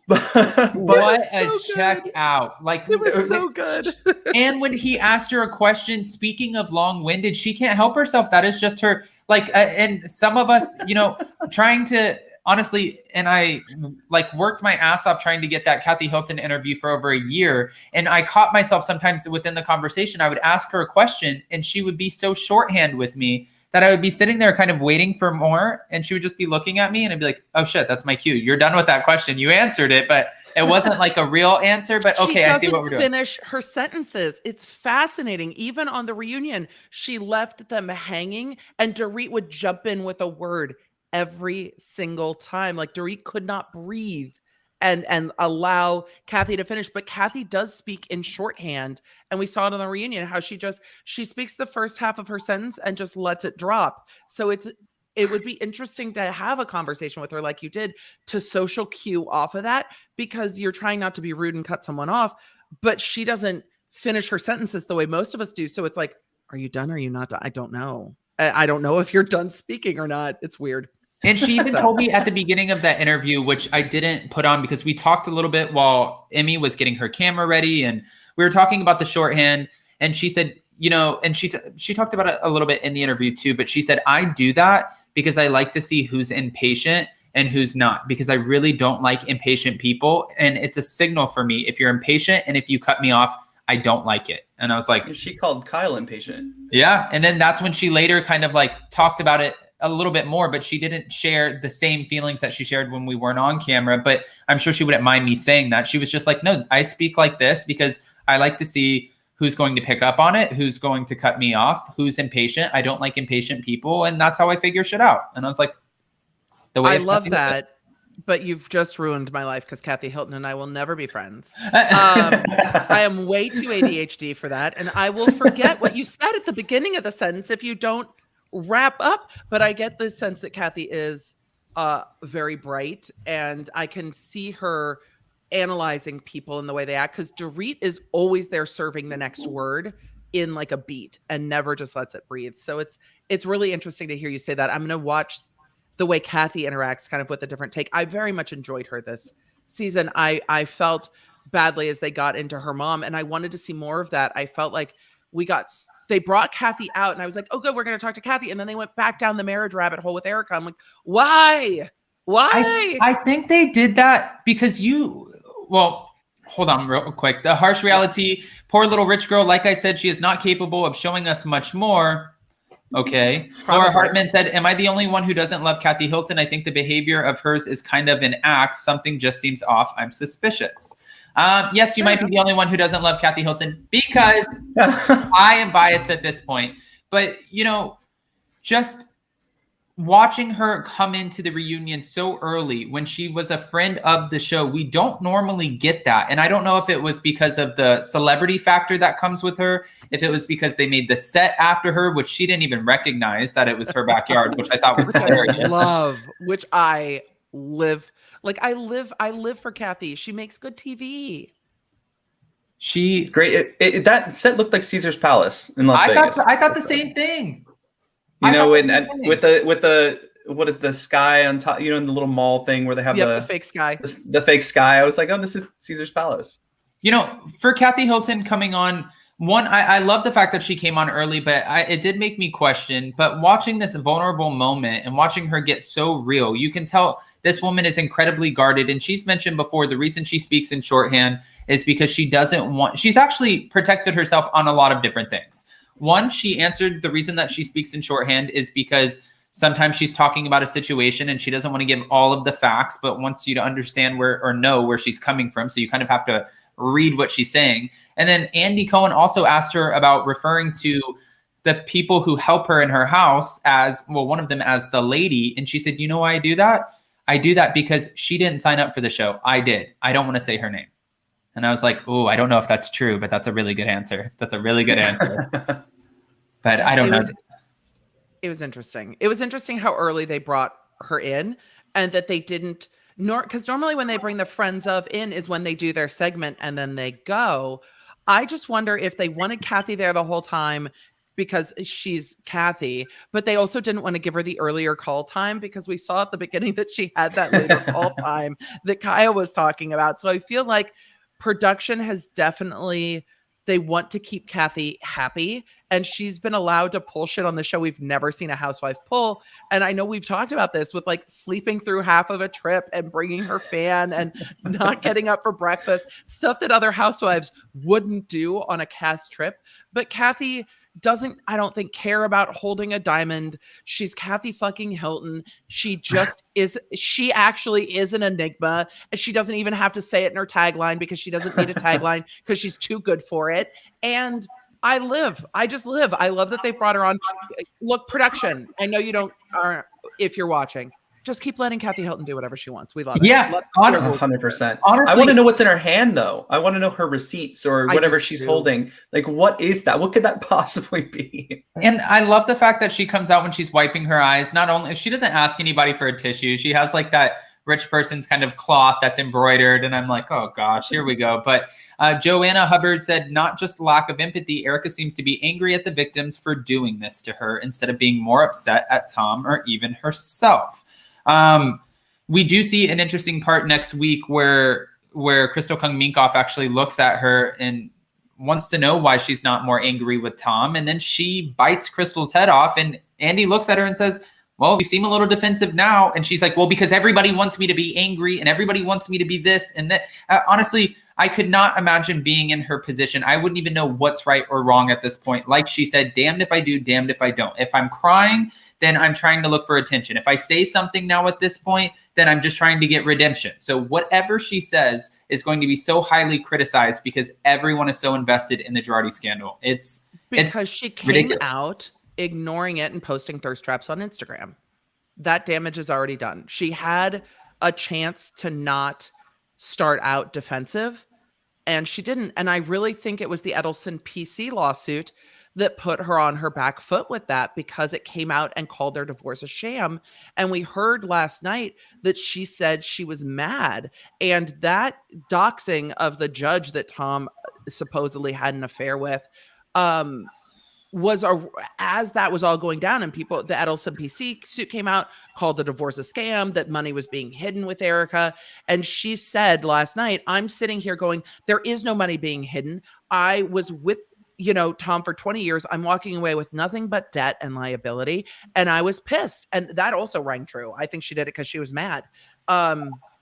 What a check out. Like, it was so good. And when he asked her a question, speaking of long-winded, she can't help herself. That is just her, like, and some of us, you know, trying to, honestly, and I like worked my ass off trying to get that Kathy Hilton interview for over a year. And I caught myself sometimes within the conversation, I would ask her a question and she would be so shorthand with me that I would be sitting there kind of waiting for more. And she would just be looking at me and I'd be like, oh shit, that's my cue. You're done with that question. You answered it, but it wasn't like a real answer, but okay, I see what we're doing. She doesn't finish her sentences. It's fascinating. Even on the reunion, she left them hanging and Dorit would jump in with a word every single time. Like, Dorit could not breathe and allow Kathy to finish. But Kathy does speak in shorthand. And we saw it on the reunion, how she speaks the first half of her sentence and just lets it drop. So it would be interesting to have a conversation with her like you did, to social cue off of that, because you're trying not to be rude and cut someone off, but she doesn't finish her sentences the way most of us do. So it's like, are you done? Or are you not done? I don't know. I don't know if you're done speaking or not. It's weird. And she even told me at the beginning of that interview, which I didn't put on because we talked a little bit while Emmy was getting her camera ready, and we were talking about the shorthand. And she said, you know, and she talked about it a little bit in the interview too, but she said, I do that because I like to see who's impatient and who's not, because I really don't like impatient people. And it's a signal for me. If you're impatient and if you cut me off, I don't like it. And I was like, she called Kyle impatient. Yeah. And then that's when she later kind of like talked about it a little bit more, but she didn't share the same feelings that she shared when we weren't on camera. But I'm sure she wouldn't mind me saying that. She was just like, no, I speak like this because I like to see who's going to pick up on it, who's going to cut me off, who's impatient. I don't like impatient people. And that's how I figure shit out. And I was like, I love that. But you've just ruined my life because Kathy Hilton and I will never be friends. I am way too ADHD for that. And I will forget what you said at the beginning of the sentence if you don't wrap up. But I get the sense that Kathy is very bright, and I can see her analyzing people in the way they act, because Dorit is always there serving the next word in like a beat and never just lets it breathe. So it's really interesting to hear you say that. I'm going to watch the way Kathy interacts kind of with a different take. I very much enjoyed her this season. I felt badly as they got into her mom, and I wanted to see more of that. I felt like they brought Kathy out, and I was like, oh, good, we're going to talk to Kathy. And then they went back down the marriage rabbit hole with Erika. I'm like, why? I think they did that because well, hold on real quick. The harsh reality, poor little rich girl. Like I said, she is not capable of showing us much more. Okay. Laura Hartman said, am I the only one who doesn't love Kathy Hilton? I think the behavior of hers is kind of an act. Something just seems off. I'm suspicious. Yes, you might be the only one who doesn't love Kathy Hilton because I am biased at this point. But, just watching her come into the reunion so early when she was a friend of the show, we don't normally get that. And I don't know if it was because of the celebrity factor that comes with her, if it was because they made the set after her, which she didn't even recognize that it was her backyard, which I thought was hilarious. Which I live. Like I live for Kathy. She makes good TV. She great. That set looked like Caesar's Palace in Las Vegas. I thought the same thing. And with the what is the sky on top? In the little mall thing where they have the fake sky. The fake sky. I was like, oh, this is Caesar's Palace. For Kathy Hilton coming on, I love the fact that she came on early, but it did make me question. But watching this vulnerable moment and watching her get so real, you can tell this woman is incredibly guarded. And she's mentioned before, the reason she speaks in shorthand is because she's actually protected herself on a lot of different things. One, she answered the reason that she speaks in shorthand is because sometimes she's talking about a situation and she doesn't want to give all of the facts, but wants you to understand know where she's coming from. So you kind of have to read what she's saying. And then Andy Cohen also asked her about referring to the people who help her in her house as, well, one of them as the lady. And she said, you know why I do that? I do that because she didn't sign up for the show. I did. I don't want to say her name. And I was like, oh, I don't know if that's true, but that's a really good answer. That's a really good answer. But I don't know. It was interesting. It was interesting how early they brought her in, and that they didn't, because normally when they bring the friends of in is when they do their segment and then they go. I just wonder if they wanted Kathy there the whole time because she's Kathy, but they also didn't want to give her the earlier call time because we saw at the beginning that she had that later call time that Kaya was talking about. So I feel like production has definitely, they want to keep Kathy happy, and she's been allowed to pull shit on the show we've never seen a housewife pull. And I know we've talked about this with like sleeping through half of a trip and bringing her fan and not getting up for breakfast, stuff that other housewives wouldn't do on a cast trip. But Kathy doesn't, I don't think, care about holding a diamond. She's Kathy fucking Hilton. She just is. She actually is an enigma, and she doesn't even have to say it in her tagline because she doesn't need a tagline because she's too good for it. And I just live. I love that they've brought her on. Look, production, I know you don't, if you're watching, just keep letting Kathy Hilton do whatever she wants. We love it. Yeah, 100%. I want to know what's in her hand, though. I want to know her receipts or whatever she's holding. Like, what is that? What could that possibly be? And I love the fact that she comes out when she's wiping her eyes. Not only, she doesn't ask anybody for a tissue. She has like that rich person's kind of cloth that's embroidered. And I'm like, oh gosh, here we go. But Joanna Hubbard said, not just lack of empathy. Erika seems to be angry at the victims for doing this to her instead of being more upset at Tom or even herself. We do see an interesting part next week where Crystal Kung Minkoff actually looks at her and wants to know why she's not more angry with Tom. And then she bites Crystal's head off, and Andy looks at her and says, well, you seem a little defensive now. And she's like, well, because everybody wants me to be angry and everybody wants me to be this and that. Honestly, I could not imagine being in her position. I wouldn't even know what's right or wrong at this point. Like she said, damned if I do, damned if I don't. If I'm crying, then I'm trying to look for attention. If I say something now at this point, then I'm just trying to get redemption. So whatever she says is going to be so highly criticized because everyone is so invested in the Girardi scandal. It's she came ridiculous. out ignoring it and posting thirst traps on Instagram. That damage is already done. She had a chance to not start out defensive, and she didn't. And I really think it was the Edelson PC lawsuit that put her on her back foot with that, because it came out and called their divorce a sham. And we heard last night that she said she was mad. And that doxing of the judge that Tom supposedly had an affair with, as that was all going down, and people, the Edelson PC suit came out, called the divorce a scam, that money was being hidden with Erika. And she said last night, I'm sitting here going, there is no money being hidden. I was with Tom for 20 years. I'm walking away with nothing but debt and liability. And I was pissed. And that also rang true. I think she did it because she was mad.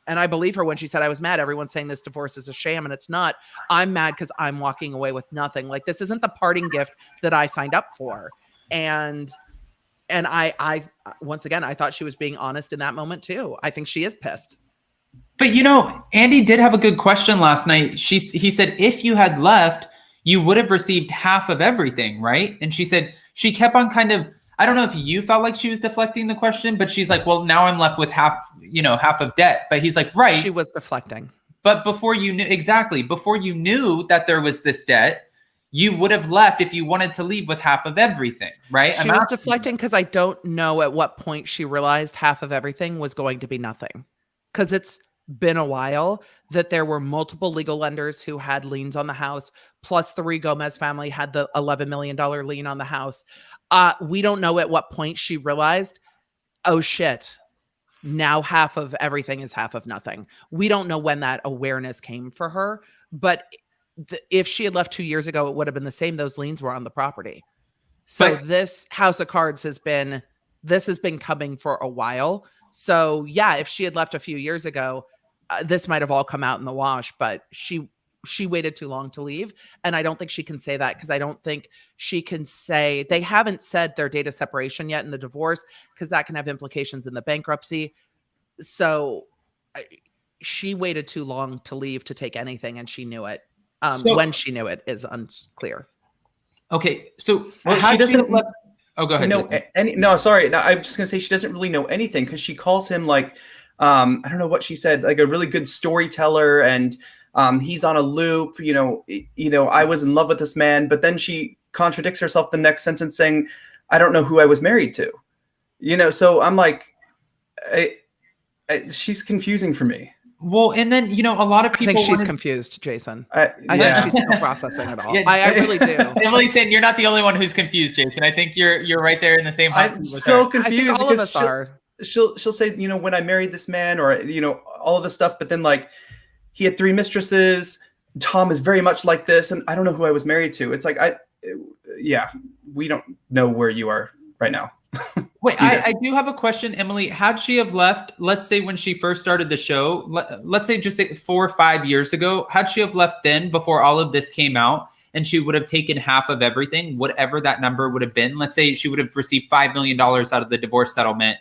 And I believe her when she said I was mad. Everyone's saying this divorce is a sham, and it's not. I'm mad because I'm walking away with nothing. Like, this isn't the parting gift that I signed up for. And I once again, I thought she was being honest in that moment too. I think she is pissed. But Andy did have a good question last night. He said, if you had left, you would have received half of everything, right? And she said, she kept on kind of, I don't know if you felt like she was deflecting the question, but she's like, well, now I'm left with half of debt. But he's like, right. She was deflecting. But before you knew that there was this debt, you would have left if you wanted to leave with half of everything, right? She was deflecting because I don't know at what point she realized half of everything was going to be nothing. Because it's been a while that there were multiple legal lenders who had liens on the house, plus the Gomez family had the $11 million lien on the house. We don't know at what point she realized, oh shit, now half of everything is half of nothing. We don't know when that awareness came for her, but if she had left 2 years ago, it would have been the same. Those liens were on the property. So this house of cards has been coming for a while. So yeah, if she had left a few years ago, this might have all come out in the wash, but she waited too long to leave. And I don't think she can say that, because I don't think she can say, they haven't said their date of separation yet in the divorce, because that can have implications in the bankruptcy. So she waited too long to leave to take anything, and she knew it. When she knew it is unclear. Okay, so she doesn't. Oh, go ahead. No, sorry. No, I'm just gonna say she doesn't really know anything, because she calls him like, I don't know what she said, like a really good storyteller, and he's on a loop. I was in love with this man, but then she contradicts herself the next sentence, saying, "I don't know who I was married to." So I'm like, she's confusing for me. Well, and then, a lot of people... I think she's confused, Jason. I think she's still processing it all. Yeah, I really do. Emily's saying you're not the only one who's confused, Jason. I think you're right there in the same... I'm so confused. I think all of us are. She'll say, when I married this man, or, all of this stuff, but then, like, he had 3 mistresses. Tom is very much like this, and I don't know who I was married to. It's like, we don't know where you are right now. Wait, I do have a question, Emily. Had she have left, let's say when she first started the show, let's say just 4 or 5 years ago, had she have left then before all of this came out, and she would have taken half of everything, whatever that number would have been, let's say she would have received $5 million out of the divorce settlement,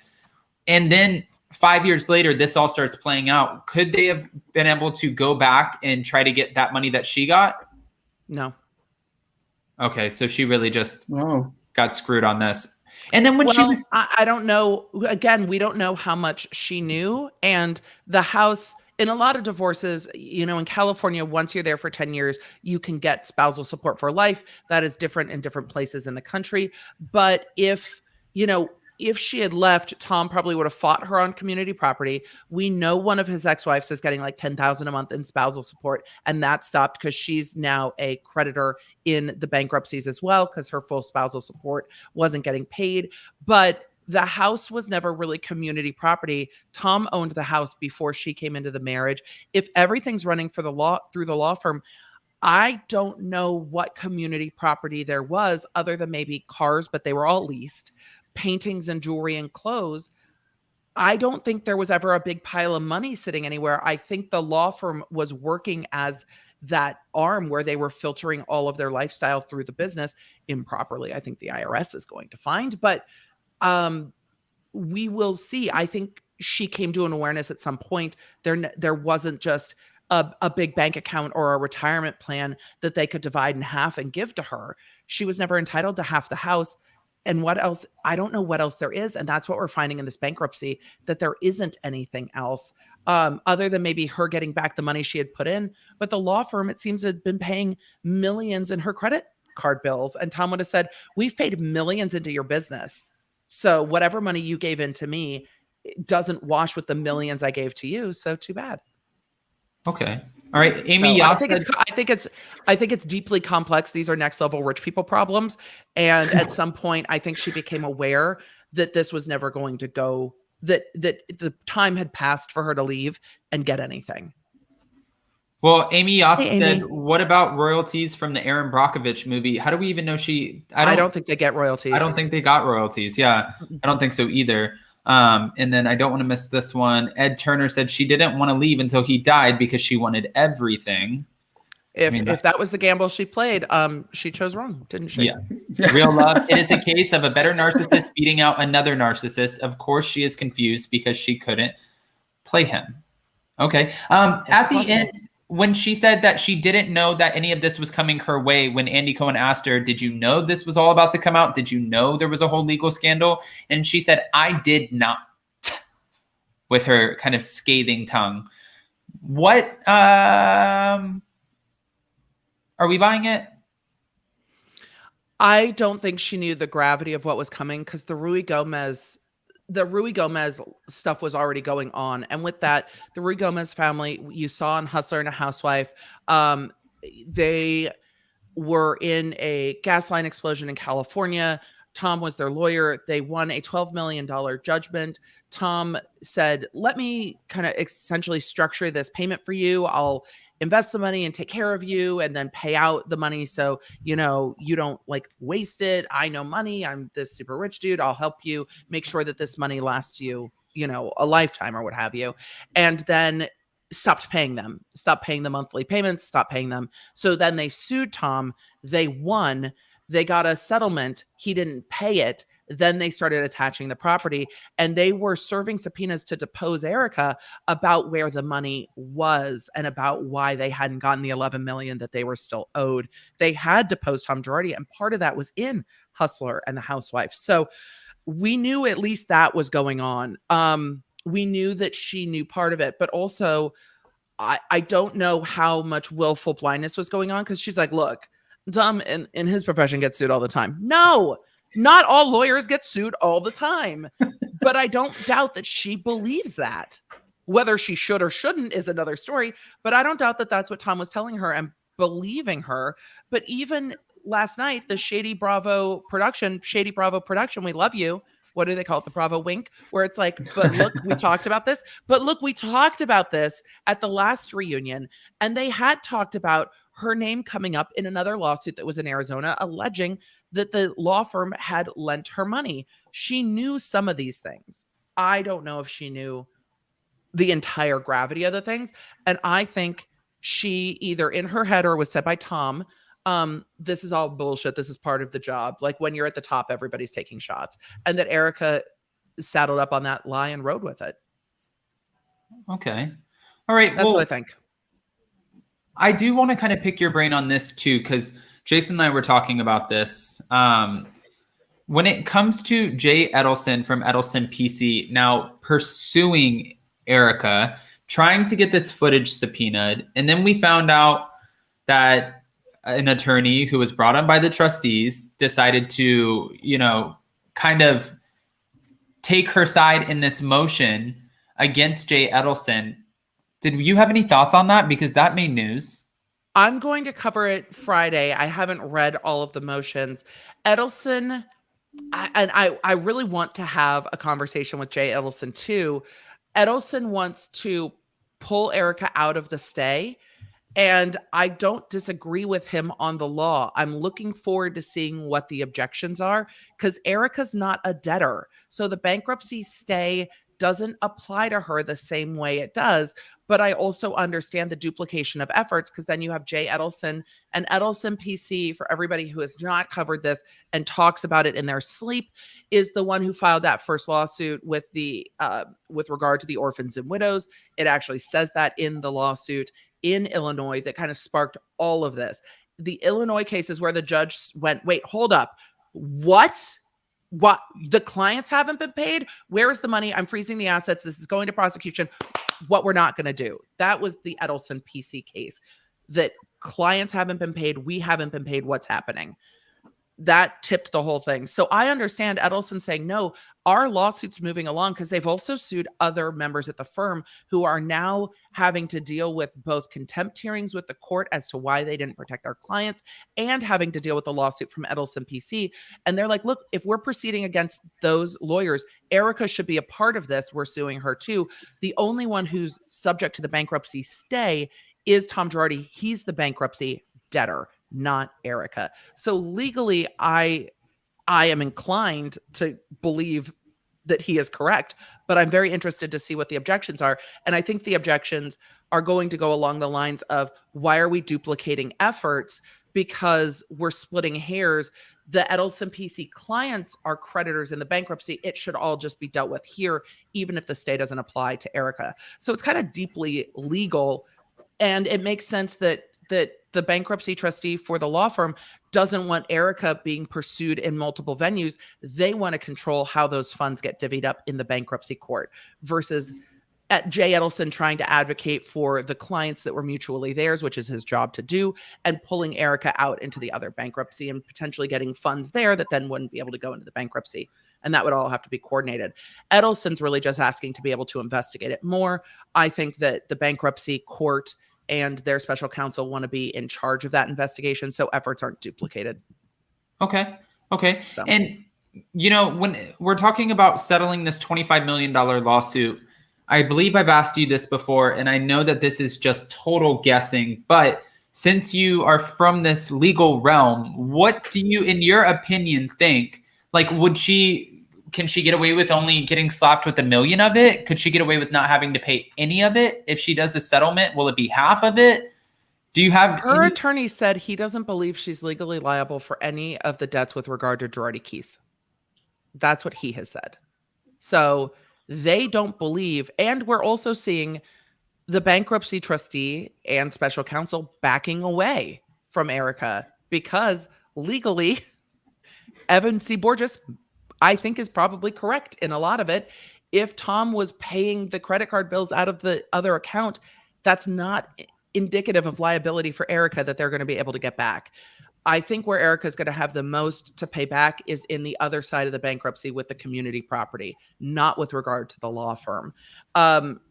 and then 5 years later, this all starts playing out, could they have been able to go back and try to get that money that she got? No. Okay, so she really just got screwed on this. And then when she was... I don't know. Again, we don't know how much she knew. And the house, in a lot of divorces, in California, once you're there for 10 years, you can get spousal support for life. That is different in different places in the country. But if she had left, Tom probably would have fought her on community property. We know one of his ex-wives is getting like $10,000 a month in spousal support, and that stopped because she's now a creditor in the bankruptcies as well, because her full spousal support wasn't getting paid. But the house was never really community property. Tom owned the house before she came into the marriage. If everything's running through the law firm, I don't know what community property there was other than maybe cars, but they were all leased. Paintings and jewelry and clothes. I don't think there was ever a big pile of money sitting anywhere. I think the law firm was working as that arm where they were filtering all of their lifestyle through the business improperly. I think the IRS is going to find, but we will see. I think she came to an awareness at some point. There wasn't just a big bank account or a retirement plan that they could divide in half and give to her. She was never entitled to half the house. And what else? I don't know what else there is. And that's what we're finding in this bankruptcy, that there isn't anything else other than maybe her getting back the money she had put in. But the law firm, it seems, had been paying millions in her credit card bills. And Tom would have said, we've paid millions into your business. So whatever money you gave in to me doesn't wash with the millions I gave to you. So too bad. Okay. All right. Amy, so I think it's deeply complex. These are next level rich people problems. And at some point, I think she became aware that this was never going to go, that the time had passed for her to leave and get anything. Well, Amy Yost said, what about royalties from the Erin Brockovich movie? How do we even know I don't think they get royalties. I don't think they got royalties. Yeah, I don't think so either. And then I don't want to miss this one. Ed Turner said she didn't want to leave until he died because she wanted everything. If that was the gamble she played, she chose wrong, didn't she? Yeah. Real love. It is a case of a better narcissist beating out another narcissist. Of course, she is confused because she couldn't play him. Okay. At the end, when she said that she didn't know that any of this was coming her way, when Andy Cohen asked her, did you know this was all about to come out? Did you know there was a whole legal scandal? And she said, I did not, with her kind of scathing tongue. What, are we buying it? I don't think she knew the gravity of what was coming, because the Rui Gomez stuff was already going on. And with that, the Rui Gomez family, you saw on Hustler and a Housewife, they were in a gas line explosion in California. Tom was their lawyer. They won a $12 million judgment. Tom said, let me kind of essentially structure this payment for you. I'll invest the money and take care of you and then pay out the money. So, you don't like waste it. I know money. I'm this super rich dude. I'll help you make sure that this money lasts you, a lifetime or what have you. And then stopped paying the monthly payments, stopped paying them. So then they sued Tom. They won. They got a settlement. He didn't pay it. Then they started attaching the property, and they were serving subpoenas to depose Erika about where the money was and about why they hadn't gotten the $11 million that they were still owed. They had deposed Tom Girardi, and part of that was in Hustler and the Housewife. So we knew at least that was going on. We knew that she knew part of it, but also I don't know how much willful blindness was going on, because she's like, look, Tom in his profession gets sued all the time. No, not all lawyers get sued all the time. But I don't doubt that she believes that. Whether she should or shouldn't is another story. But I don't doubt that that's what Tom was telling her and believing her. But even last night, the Shady Bravo production, we love you. What do they call it? The Bravo wink, where it's like, but look, we talked about this. But look, we talked about this at the last reunion. And they had talked about her name coming up in another lawsuit that was in Arizona, alleging that the law firm had lent her money. She knew some of these things. I don't know if she knew the entire gravity of the things. And I think she either in her head or was said by Tom, this is all bullshit. This is part of the job. Like when you're at the top, everybody's taking shots. And that Erika saddled up on that lie and rode with it. Okay. All right. That's what I think. I do want to kind of pick your brain on this too, because Jason and I were talking about this. When it comes to Jay Edelson from Edelson PC now pursuing Erika, trying to get this footage subpoenaed, and then we found out that an attorney who was brought on by the trustees decided to, kind of take her side in this motion against Jay Edelson. Did you have any thoughts on that? Because that made news. I'm going to cover it Friday. I haven't read all of the motions. Edelson, I really want to have a conversation with Jay Edelson too. Edelson wants to pull Erika out of the stay, and I don't disagree with him on the law. I'm looking forward to seeing what the objections are, because Erika's not a debtor. So the bankruptcy stay doesn't apply to her the same way it does. But I also understand the duplication of efforts, because then you have Jay Edelson, and Edelson PC, for everybody who has not covered this and talks about it in their sleep, is the one who filed that first lawsuit with regard to the orphans and widows. It actually says that in the lawsuit in Illinois that kind of sparked all of this. The Illinois cases where the judge went, wait, hold up. What? The clients haven't been paid? Where is the money? I'm freezing the assets. This is going to prosecution. What we're not going to do. That was the Edelson PC case, that clients haven't been paid. We haven't been paid. What's happening? That tipped the whole thing. So I understand Edelson saying, no, our lawsuit's moving along, because they've also sued other members at the firm who are now having to deal with both contempt hearings with the court as to why they didn't protect our clients, and having to deal with the lawsuit from Edelson PC. And they're like, look, if we're proceeding against those lawyers, Erika should be a part of this. We're suing her too. The only one who's subject to the bankruptcy stay is Tom Girardi. He's the bankruptcy debtor, not Erika. So legally, I am inclined to believe that he is correct, but I'm very interested to see what the objections are. And I think the objections are going to go along the lines of, why are we duplicating efforts? Because we're splitting hairs. The Edelson PC clients are creditors in the bankruptcy. It should all just be dealt with here, even if the stay doesn't apply to Erika. So it's kind of deeply legal. And it makes sense that the bankruptcy trustee for the law firm doesn't want Erika being pursued in multiple venues. They want to control how those funds get divvied up in the bankruptcy court, versus at Jay Edelson trying to advocate for the clients that were mutually theirs, which is his job to do, and pulling Erika out into the other bankruptcy and potentially getting funds there that then wouldn't be able to go into the bankruptcy. And that would all have to be coordinated. Edelson's really just asking to be able to investigate it more. I think that the bankruptcy court and their special counsel want to be in charge of that investigation, so efforts aren't duplicated. Okay. So. And, when we're talking about settling this $25 million lawsuit, I believe I've asked you this before, and I know that this is just total guessing, but since you are from this legal realm, what do you, in your opinion, think? Like, can she get away with only getting slapped with $1 million of it? Could she get away with not having to pay any of it? If she does a settlement, will it be half of it? Do you have her attorney said he doesn't believe she's legally liable for any of the debts with regard to Girardi Keys. That's what he has said. So they don't believe, and we're also seeing the bankruptcy trustee and special counsel backing away from Erika, because legally, Evan C. Borges, I think, is probably correct in a lot of it. If Tom was paying the credit card bills out of the other account, that's not indicative of liability for Erika that they're going to be able to get back. I think where Erika is going to have the most to pay back is in the other side of the bankruptcy with the community property, not with regard to the law firm.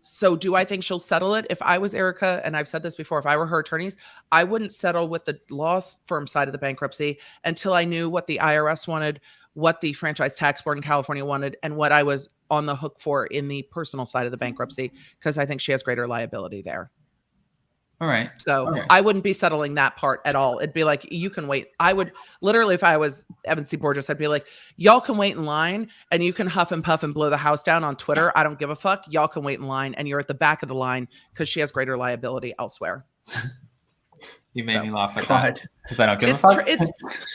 So do I think she'll settle it? If I was Erika, and I've said this before, if I were her attorneys, I wouldn't settle with the law firm side of the bankruptcy until I knew what the IRS wanted, what the Franchise Tax Board in California wanted, and what I was on the hook for in the personal side of the bankruptcy, because I think she has greater liability there. All right. So I wouldn't be settling that part at all. It'd be like, you can wait. I would literally, if I was Evan C. Borges, I'd be like, y'all can wait in line, and you can huff and puff and blow the house down on Twitter. I don't give a fuck. Y'all can wait in line, and you're at the back of the line because she has greater liability elsewhere. You made me laugh at that, because I don't give a fuck.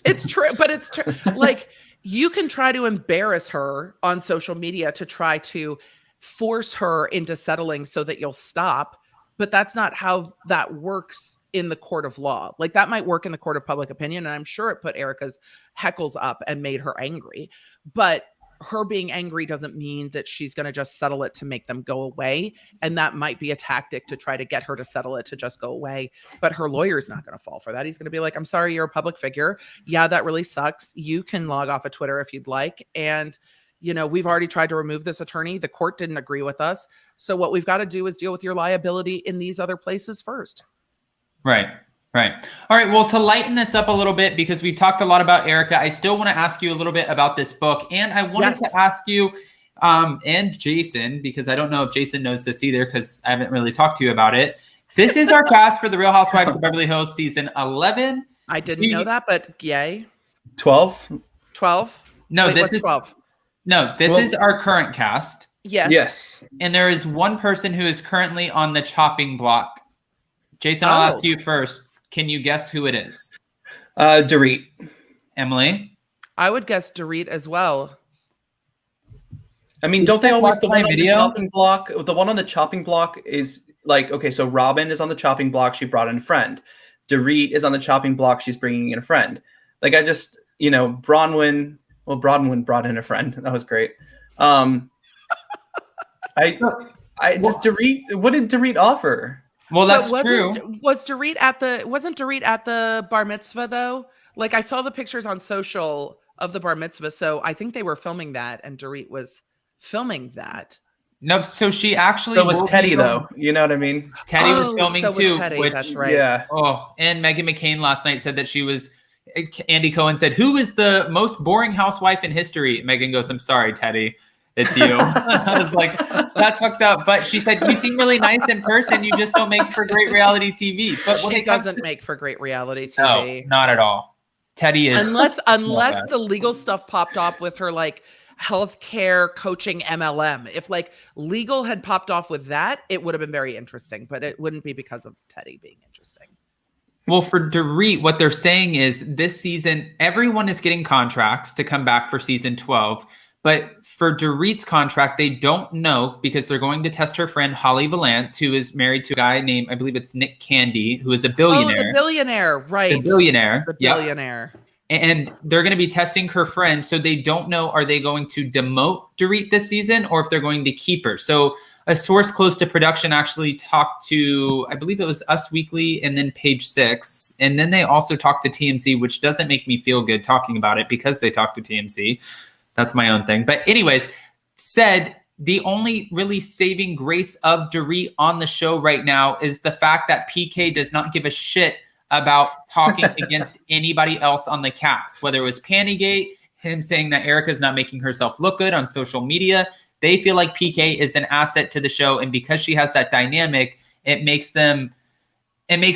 It's true, but it's true. Like, you can try to embarrass her on social media to try to force her into settling so that you'll stop. But that's not how that works in the court of law. Like, that might work in the court of public opinion, and I'm sure it put Erika's heckles up and made her angry. But her being angry doesn't mean that she's going to just settle it to make them go away. And that might be a tactic to try to get her to settle it to just go away. But her lawyer's not going to fall for that. He's going to be like, I'm sorry, you're a public figure. Yeah, that really sucks. You can log off of Twitter if you'd like. And we've already tried to remove this attorney. The court didn't agree with us. So what we've got to do is deal with your liability in these other places first. Right. All right. Well, to lighten this up a little bit, because we've talked a lot about Erika, I still want to ask you a little bit about this book. And I wanted to ask you and Jason, because I don't know if Jason knows this either, because I haven't really talked to you about it. This is our cast for The Real Housewives of Beverly Hills season 11. I didn't know that, but yay. 12? 12? No, Wait, this is 12. No, this is our current cast. Yes. And there is one person who is currently on the chopping block. Jason, I'll ask you first. Can you guess who it is? Dorit. Emily? I would guess Dorit as well. I mean, don't they always the one on the chopping block? The one on the chopping block is like, okay, so Robin is on the chopping block. She brought in a friend. Dorit is on the chopping block. She's bringing in a friend. Like, I just, Bronwyn brought in a friend. That was great. Dorit, what did Dorit offer? Well, that's true. Wasn't Dorit at the bar mitzvah though? Like, I saw the pictures on social of the bar mitzvah. So I think they were filming that and Dorit was filming that. Nope. So she actually. So was Teddy though. You know what I mean? Teddy was filming too. That's right. Yeah. Oh, and Meghan McCain last night said that she was. Andy Cohen said, "Who is the most boring housewife in history?" Meghan goes, "I'm sorry, Teddy, it's you." I was like, "That's fucked up." But she said, "You seem really nice in person. You just don't make for great reality TV." But she doesn't make for great reality TV. No, not at all. Teddy is unless the legal stuff popped off with her, like healthcare coaching MLM. If like legal had popped off with that, it would have been very interesting, but it wouldn't be because of Teddy being interesting. Well, for Dorit, what they're saying is this season, everyone is getting contracts to come back for season 12. But for Dorit's contract, they don't know because they're going to test her friend, Holly Valance, who is married to a guy named, I believe it's Nick Candy, who is a billionaire. Oh, the billionaire, right. The billionaire. The billionaire. Yep. And they're going to be testing her friend. So they don't know, are they going to demote Dorit this season or if they're going to keep her? So a source close to production actually talked to, I believe it was Us Weekly and then Page Six. And then they also talked to TMZ, which doesn't make me feel good talking about it because they talked to TMZ. That's my own thing. But anyways, said the only really saving grace of Dorit on the show right now is the fact that PK does not give a shit about talking against anybody else on the cast, whether it was Pantygate, him saying that Erika's not making herself look good on social media. They feel like PK is an asset to the show. And because she has that dynamic, it makes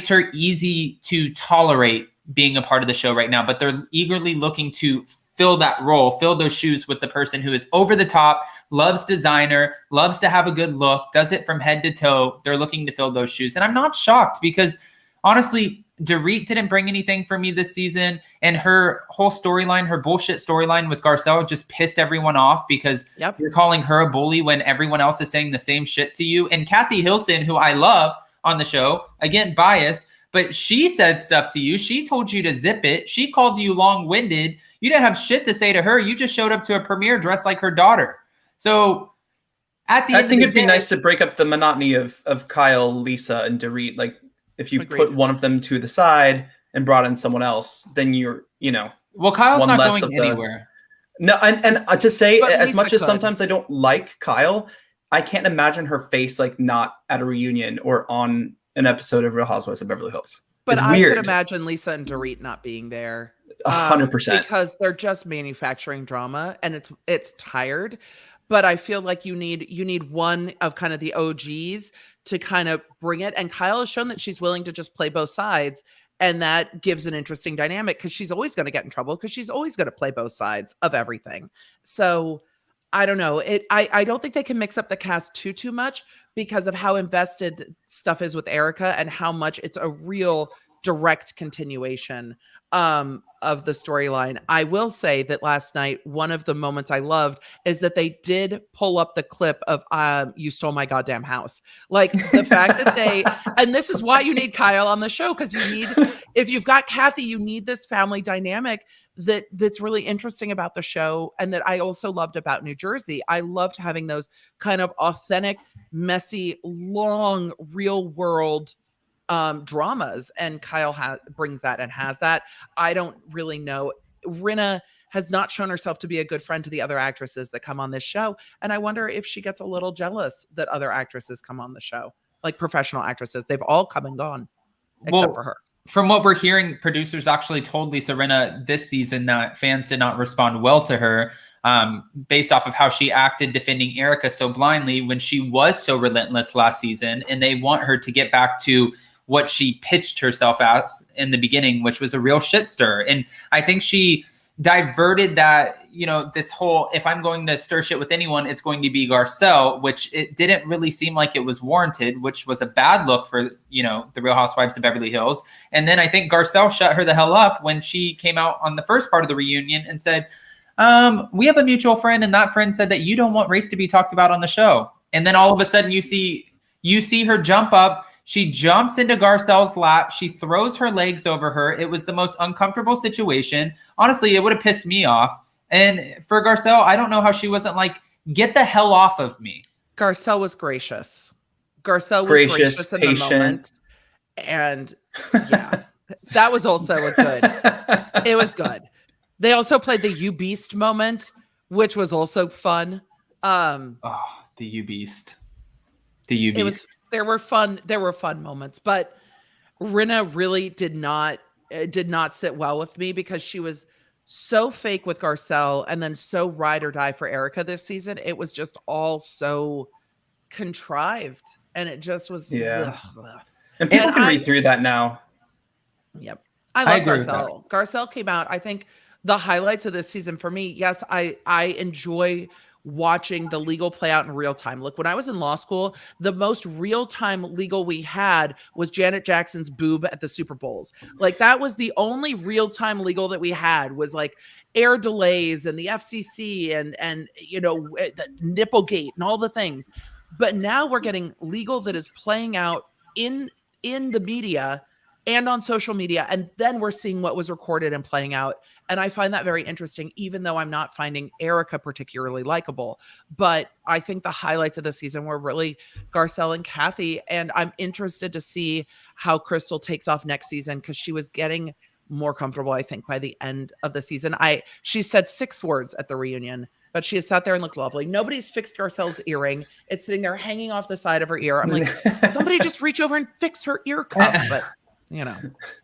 her easy to tolerate being a part of the show right now. But they're eagerly looking to fill that role, fill those shoes with the person who is over the top, loves designer, loves to have a good look, does it from head to toe. They're looking to fill those shoes. And I'm not shocked because honestly, Dorit didn't bring anything for me this season. And her whole storyline, her bullshit storyline with Garcelle just pissed everyone off because you're calling her a bully when everyone else is saying the same shit to you. And Kathy Hilton, who I love on the show, again, biased, but she said stuff to you. She told you to zip it. She called you long-winded. You didn't have shit to say to her. You just showed up to a premiere dressed like her daughter. So at the end I think it'd be nice to break up the monotony of Kyle, Lisa, and Dorit. Like, if you put one of them to the side and brought in someone else, then well, Kyle's not going anywhere. No, and to say, but as much as sometimes I don't like Kyle, I can't imagine her face like not at a reunion or on an episode of Real Housewives of Beverly Hills. But I could imagine Lisa and Dorit not being there 100% because they're just manufacturing drama and it's tired. But I feel like you need one of kind of the OGs to kind of bring it. And Kyle has shown that she's willing to just play both sides. And that gives an interesting dynamic because she's always going to get in trouble because she's always going to play both sides of everything. So I don't know. I don't think they can mix up the cast too much because of how invested stuff is with Erika and how much it's a real direct continuation of the storyline. I will say that last night, one of the moments I loved is that they did pull up the clip of "You Stole My Goddamn House." Like the fact that and this is why you need Kyle on the show, because if you've got Kathy, you need this family dynamic that's really interesting about the show, and that I also loved about New Jersey. I loved having those kind of authentic, messy, long, real world dramas, and Kyle brings that and has that. I don't really know. Rinna has not shown herself to be a good friend to the other actresses that come on this show, and I wonder if she gets a little jealous that other actresses come on the show, like professional actresses. They've all come and gone except for her. From what we're hearing, producers actually told Lisa Rinna this season that fans did not respond well to her based off of how she acted defending Erika so blindly when she was so relentless last season, and they want her to get back to what she pitched herself as in the beginning, which was a real shit stir. And I think she diverted that, this whole, if I'm going to stir shit with anyone, it's going to be Garcelle, which it didn't really seem like it was warranted, which was a bad look for, the Real Housewives of Beverly Hills. And then I think Garcelle shut her the hell up when she came out on the first part of the reunion and said, we have a mutual friend, and that friend said that you don't want race to be talked about on the show. And then all of a sudden you see her jump up. She jumps into Garcelle's lap. She throws her legs over her. It was the most uncomfortable situation. Honestly, it would have pissed me off. And for Garcelle, I don't know how she wasn't like, get the hell off of me. Garcelle was gracious. Garcelle was gracious in patient. The moment. And yeah, that was also it was good. They also played the You Beast moment, which was also fun. The You Beast. The You Beast. There were fun moments, but Rinna really did not sit well with me because she was so fake with Garcelle and then so ride or die for Erika this season. It was just all so contrived, and it just was. Yeah. And people can read through that now. Yep. I love Garcelle. Garcelle came out. I think the highlights of this season for me, yes, I enjoy watching the legal play out in real time. Look, when I was in law school, the most real-time legal we had was Janet Jackson's boob at the Super Bowls. Like, that was the only real-time legal that we had, was like air delays and the FCC and the Nipplegate and all the things. But now we're getting legal that is playing out in the media and on social media, and then we're seeing what was recorded and playing out. And I find that very interesting, even though I'm not finding Erika particularly likable. But I think the highlights of the season were really Garcelle and Kathy, and I'm interested to see how Crystal takes off next season, because she was getting more comfortable, I think, by the end of the season. She said 6 words at the reunion, but she has sat there and looked lovely. Nobody's fixed Garcelle's earring. It's sitting there hanging off the side of her ear. I'm like, somebody just reach over and fix her ear cuff. But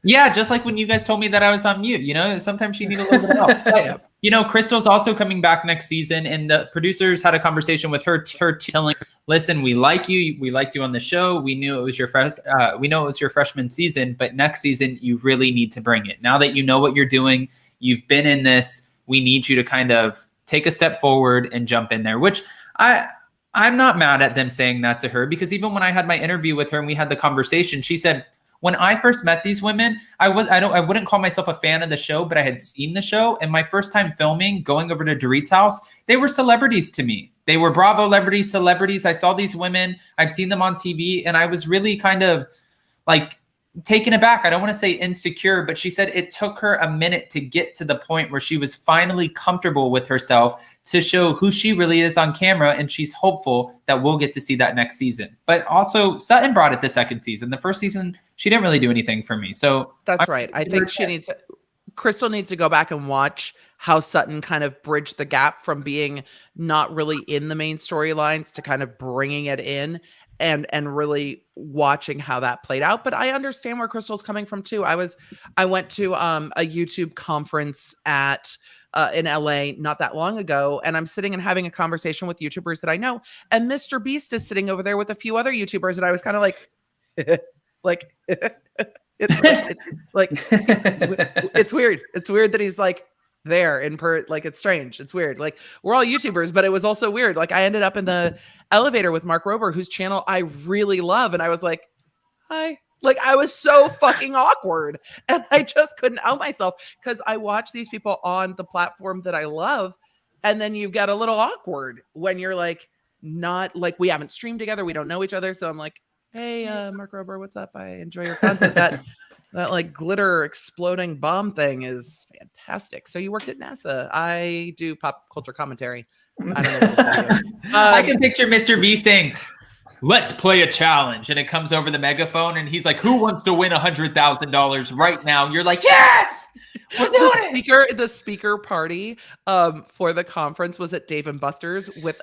yeah, just like when you guys told me that I was on mute, sometimes you need a little bit of help. But, Crystal's also coming back next season, and the producers had a conversation with her telling, listen, we liked you on the show. We knew it was your freshman season, but next season you really need to bring it. Now that you know what you're doing, you've been in this, we need you to kind of take a step forward and jump in there, which I'm not mad at them saying that to her, because even when I had my interview with her and we had the conversation, she said, when I first met these women, I wouldn't call myself a fan of the show, but I had seen the show. And my first time filming, going over to Dorit's house, they were celebrities to me. They were Bravo celebrities. I saw these women. I've seen them on TV. And I was really kind of like taken aback. I don't want to say insecure, but she said it took her a minute to get to the point where she was finally comfortable with herself to show who she really is on camera. And she's hopeful that we'll get to see that next season. But also Sutton brought it the second season. The first season, she didn't really do anything for me. So that's right. I think Crystal needs to go back and watch how Sutton kind of bridged the gap from being not really in the main storylines to kind of bringing it in and really watching how that played out. But I understand where Crystal's coming from too. I went to a YouTube conference in LA not that long ago, and I'm sitting and having a conversation with YouTubers that I know, and Mr. Beast is sitting over there with a few other YouTubers, and I was kind of like, it's like it's weird. It's weird that he's like there like it's strange. It's weird. Like, we're all YouTubers, but it was also weird. Like, I ended up in the elevator with Mark RHOBH, whose channel I really love, and I was like, hi. Like, I was so fucking awkward, and I just couldn't out myself because I watch these people on the platform that I love, and then you get a little awkward when you're like, not like, we haven't streamed together, we don't know each other, so I'm like, hey, Mark RHOBH, what's up? I enjoy your content. That like glitter exploding bomb thing is fantastic. So you worked at NASA. I do pop culture commentary. I don't know what to tell you. I can picture Mr. Beast saying, let's play a challenge. And it comes over the megaphone and he's like, who wants to win $100,000 right now? You're like, yes! The speaker party for the conference was at Dave & Buster's with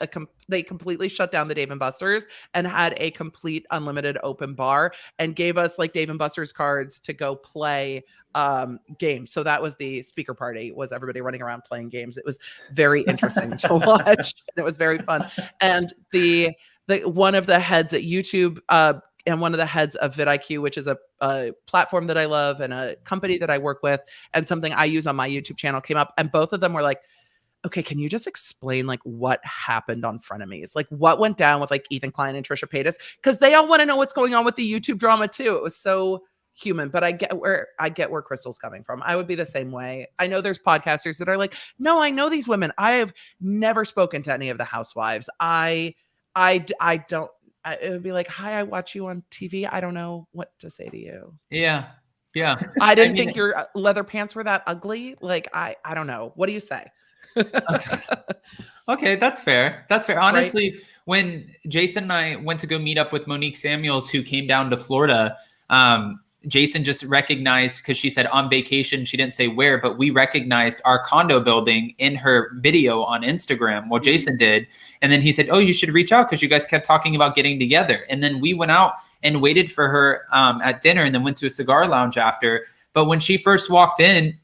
they completely shut down the Dave & Buster's and had a complete unlimited open bar and gave us like Dave & Buster's cards to go play games. So that was the speaker party, was everybody running around playing games. It was very interesting to watch. And it was very fun. And the one of the heads at YouTube and one of the heads of vidIQ, which is a platform that I love and a company that I work with and something I use on my YouTube channel, came up, and both of them were like, okay, can you just explain like what happened on Frenemies? Like what went down with like Ethan Klein and Trisha Paytas? Because they all want to know what's going on with the YouTube drama too. It was so human, but I get where Crystal's coming from. I would be the same way. I know there's podcasters that are like, no, I know these women. I have never spoken to any of the housewives. I don't. It would be like, hi, I watch you on TV. I don't know what to say to you. Yeah. I didn't think your leather pants were that ugly. Like, I don't know. What do you say? Okay, that's fair. Honestly, right? When Jason and I went to go meet up with Monique Samuels, who came down to Florida, Jason just recognized, because she said on vacation, she didn't say where, but we recognized our condo building in her video on Instagram. Well, Jason did. And then he said, oh, you should reach out because you guys kept talking about getting together. And then we went out and waited for her at dinner and then went to a cigar lounge after. But when she first walked in,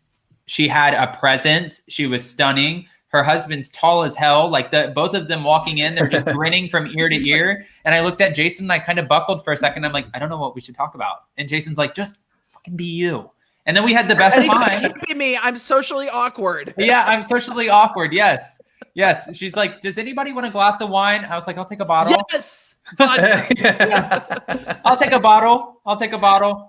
she had a presence. She was stunning. Her husband's tall as hell. Like both of them walking in, they're just grinning from ear to ear. And I looked at Jason and I kind of buckled for a second. I'm like, I don't know what we should talk about. And Jason's like, just fucking be you. And then we had the best time. Can't be me. I'm socially awkward. Yeah, I'm socially awkward. Yes. She's like, does anybody want a glass of wine? I was like, I'll take a bottle. Yes. Yeah. I'll take a bottle.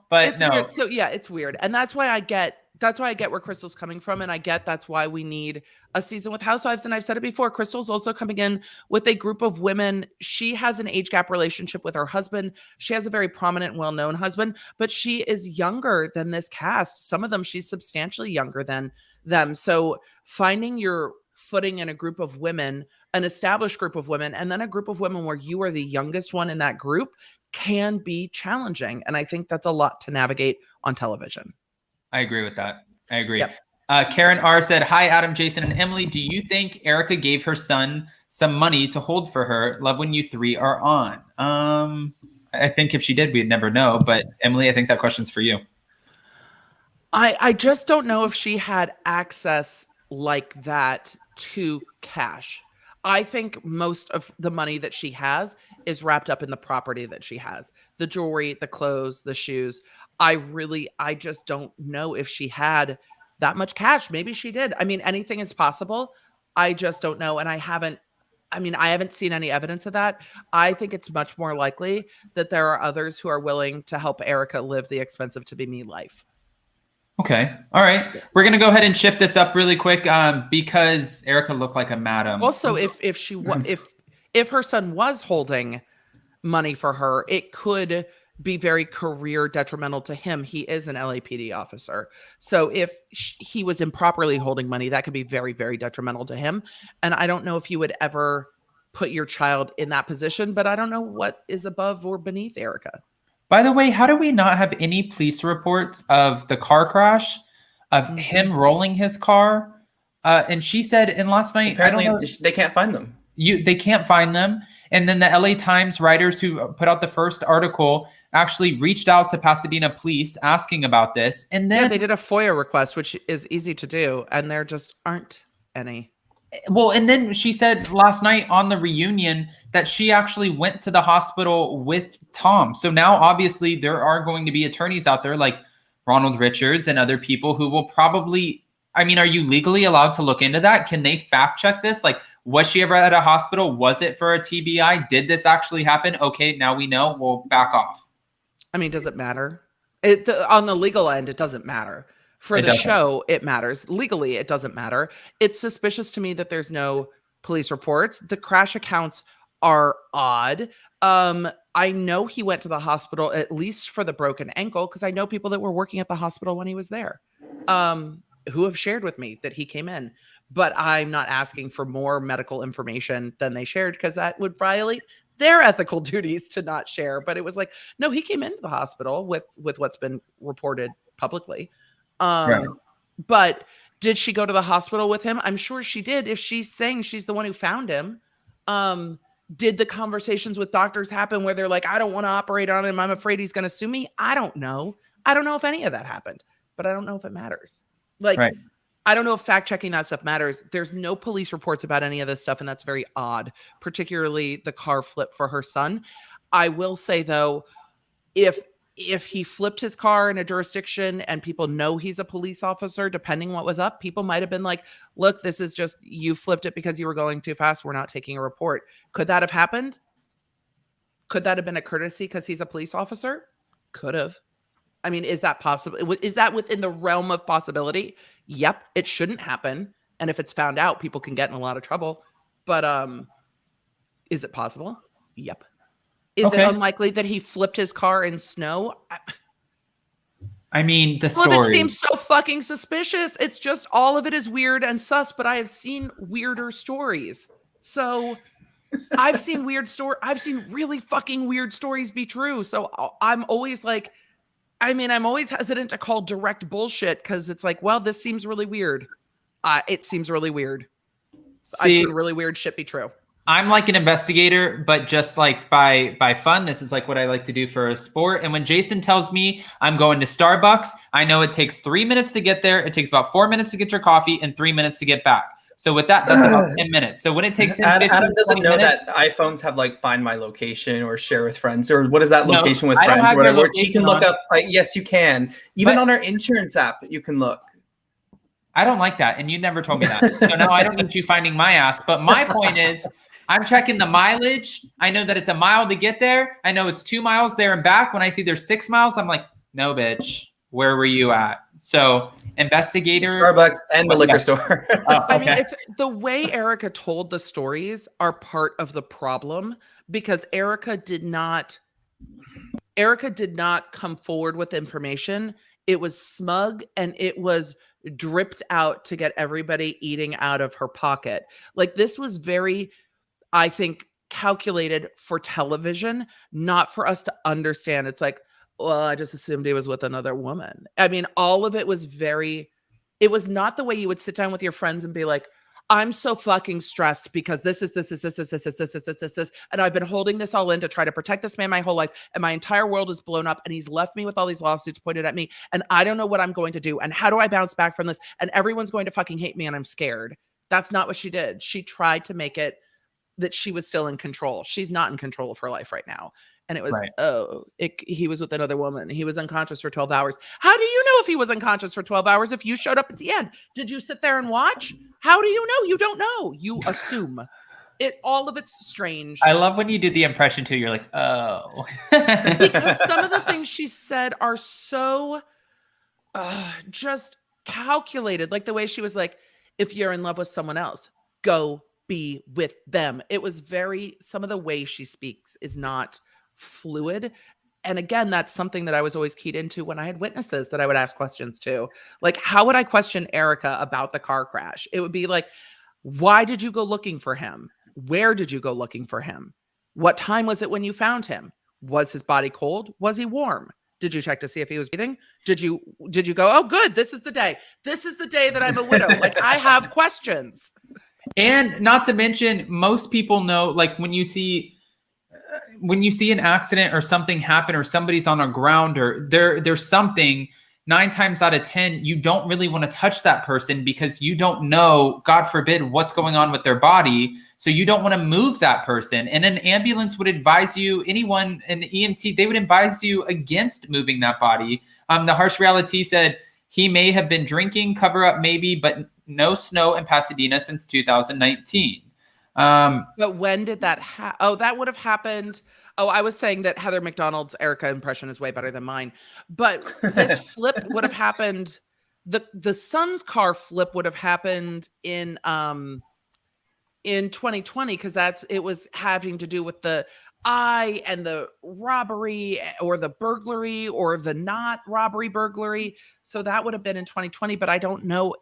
But it's no. Weird. So yeah, it's weird. And that's why I get where Crystal's coming from. And I get that's why we need a season with Housewives. And I've said it before, Crystal's also coming in with a group of women. She has an age gap relationship with her husband. She has a very prominent, well-known husband, but she is younger than this cast. Some of them, she's substantially younger than them. So finding your footing in a group of women, an established group of women, and then a group of women where you are the youngest one in that group can be challenging. And I think that's a lot to navigate on television. I agree with that. I agree. Yep. Karen R said, hi, Adam, Jason, and Emily. Do you think Erika gave her son some money to hold for her? Love when you three are on. I think if she did, we'd never know. But Emily, I think that question's for you. I just don't know if she had access like that to cash. I think most of the money that she has is wrapped up in the property that she has. The jewelry, the clothes, the shoes. I just don't know if she had that much cash. Maybe she did. I mean, anything is possible. I just don't know. And I haven't seen any evidence of that. I think it's much more likely that there are others who are willing to help Erika live the expensive to be me life. Okay. All right. We're going to go ahead and shift this up really quick because Erika looked like a madam. Also, if her son was holding money for her, it could be very career detrimental to him. He is an LAPD officer. So if he was improperly holding money, that could be very, very detrimental to him. And I don't know if you would ever put your child in that position, but I don't know what is above or beneath Erika. By the way, how do we not have any police reports of the car crash, of him rolling his car? And she said, and last night, apparently they can't find them. They can't find them. And then the LA Times writers who put out the first article actually reached out to Pasadena police asking about this. And then they did a FOIA request, which is easy to do. And there just aren't any. Well, and then she said last night on the reunion that she actually went to the hospital with Tom. So now obviously there are going to be attorneys out there like Ronald Richards and other people who will probably, I mean, are you legally allowed to look into that? Can they fact check this? Like, was she ever at a hospital? Was it for a TBI? Did this actually happen? Okay, now we know. We'll back off. I mean, does it matter? On the legal end, it doesn't matter. For the show, it matters. Legally, it doesn't matter. It's suspicious to me that there's no police reports. The crash accounts are odd. I know he went to the hospital, at least for the broken ankle, because I know people that were working at the hospital when he was there, who have shared with me that he came in. But I'm not asking for more medical information than they shared, because that would violate their ethical duties to not share. But it was like, no, he came into the hospital with what's been reported publicly. Right. But did she go to the hospital with him? I'm sure she did. If she's saying she's the one who found him, did the conversations with doctors happen where they're like, I don't want to operate on him, I'm afraid he's going to sue me? I don't know. I don't know if any of that happened, but I don't know if it matters. Like, right. I don't know if fact checking that stuff matters. There's no police reports about any of this stuff, and that's very odd, particularly the car flip for her son. I will say, though, if if he flipped his car in a jurisdiction and people know he's a police officer, depending what was up, people might have been like, look, this is just, you flipped it because you were going too fast. We're not taking a report. Could that have happened? Could that have been a courtesy because he's a police officer? Could have. I mean, is that possible? Is that within the realm of possibility? Yep, it shouldn't happen. And if it's found out, people can get in a lot of trouble. But is it possible? Yep. Is it unlikely that he flipped his car in snow? I mean, the story. All of it seems so fucking suspicious. It's just all of it is weird and sus, but I have seen weirder stories. So I've seen I've seen really fucking weird stories be true. So I'm always like, I'm always hesitant to call direct bullshit because it's like, well, this seems really weird. It seems really weird. I've seen really weird shit be true. I'm like an investigator, but just like by fun. This is like what I like to do for a sport. And when Jason tells me I'm going to Starbucks, I know it takes 3 minutes to get there. It takes about 4 minutes to get your coffee and 3 minutes to get back. So with that, that's about 10 minutes. So when it takes him 15, Adam doesn't know minutes, that iPhones have like find my location or share with friends, or what is that location with friends or whatever, which you can look up. Like, yes, you can. Even on our insurance app, you can look. I don't like that. And you never told me that. So no, I don't need you finding my ass. But my point is, I'm checking the mileage. I know that it's a mile to get there. I know it's 2 miles there and back. When I see there's 6 miles, I'm like, no, bitch, where were you at? So investigator, Starbucks and the liquor store. Oh, okay. I mean, it's the way Erika told the stories are part of the problem, because Erika did not come forward with information. It was smug and it was dripped out to get everybody eating out of her pocket. Like, this was very, I think, calculated for television, not for us to understand. It's like, well, I just assumed he was with another woman. I mean, all of it was it was not the way you would sit down with your friends and be like, I'm so fucking stressed because this. And I've been holding this all in to try to protect this man my whole life. And my entire world is blown up. And he's left me with all these lawsuits pointed at me. And I don't know what I'm going to do. And how do I bounce back from this? And everyone's going to fucking hate me and I'm scared. That's not what she did. She tried to make it that she was still in control. She's not in control of her life right now. And it was, he was with another woman. He was unconscious for 12 hours. How do you know if he was unconscious for 12 hours if you showed up at the end? Did you sit there and watch? How do you know? You don't know. You assume. All of it's strange. I love when you do the impression too. You're like, oh. Because some of the things she said are so just calculated. Like the way she was like, if you're in love with someone else, go be with them. It was some of the way she speaks is not fluid. And again, that's something that I was always keyed into when I had witnesses that I would ask questions to. Like, how would I question Erika about the car crash? It would be like, why did you go looking for him? Where did you go looking for him? What time was it when you found him? Was his body cold? Was he warm? Did you check to see if he was breathing? Did you go, oh, good, this is the day. This is the day that I'm a widow. Like, I have questions. And not to mention, most people know, like when you see an accident or something happen or somebody's on a ground or there's something, 9 times out of 10, you don't really want to touch that person because you don't know, God forbid, what's going on with their body. So you don't want to move that person. And an ambulance would advise you, anyone, an EMT, they would advise you against moving that body. The harsh reality said he may have been drinking, cover up maybe, but no snow in Pasadena since 2019. But when did that happen? Oh, that would have happened. Oh, I was saying that Heather McDonald's Erika impression is way better than mine. But this flip would have happened. The son's car flip would have happened in 2020 because it was having to do with the and the robbery or the burglary or the not robbery burglary. So that would have been in 2020. But I don't know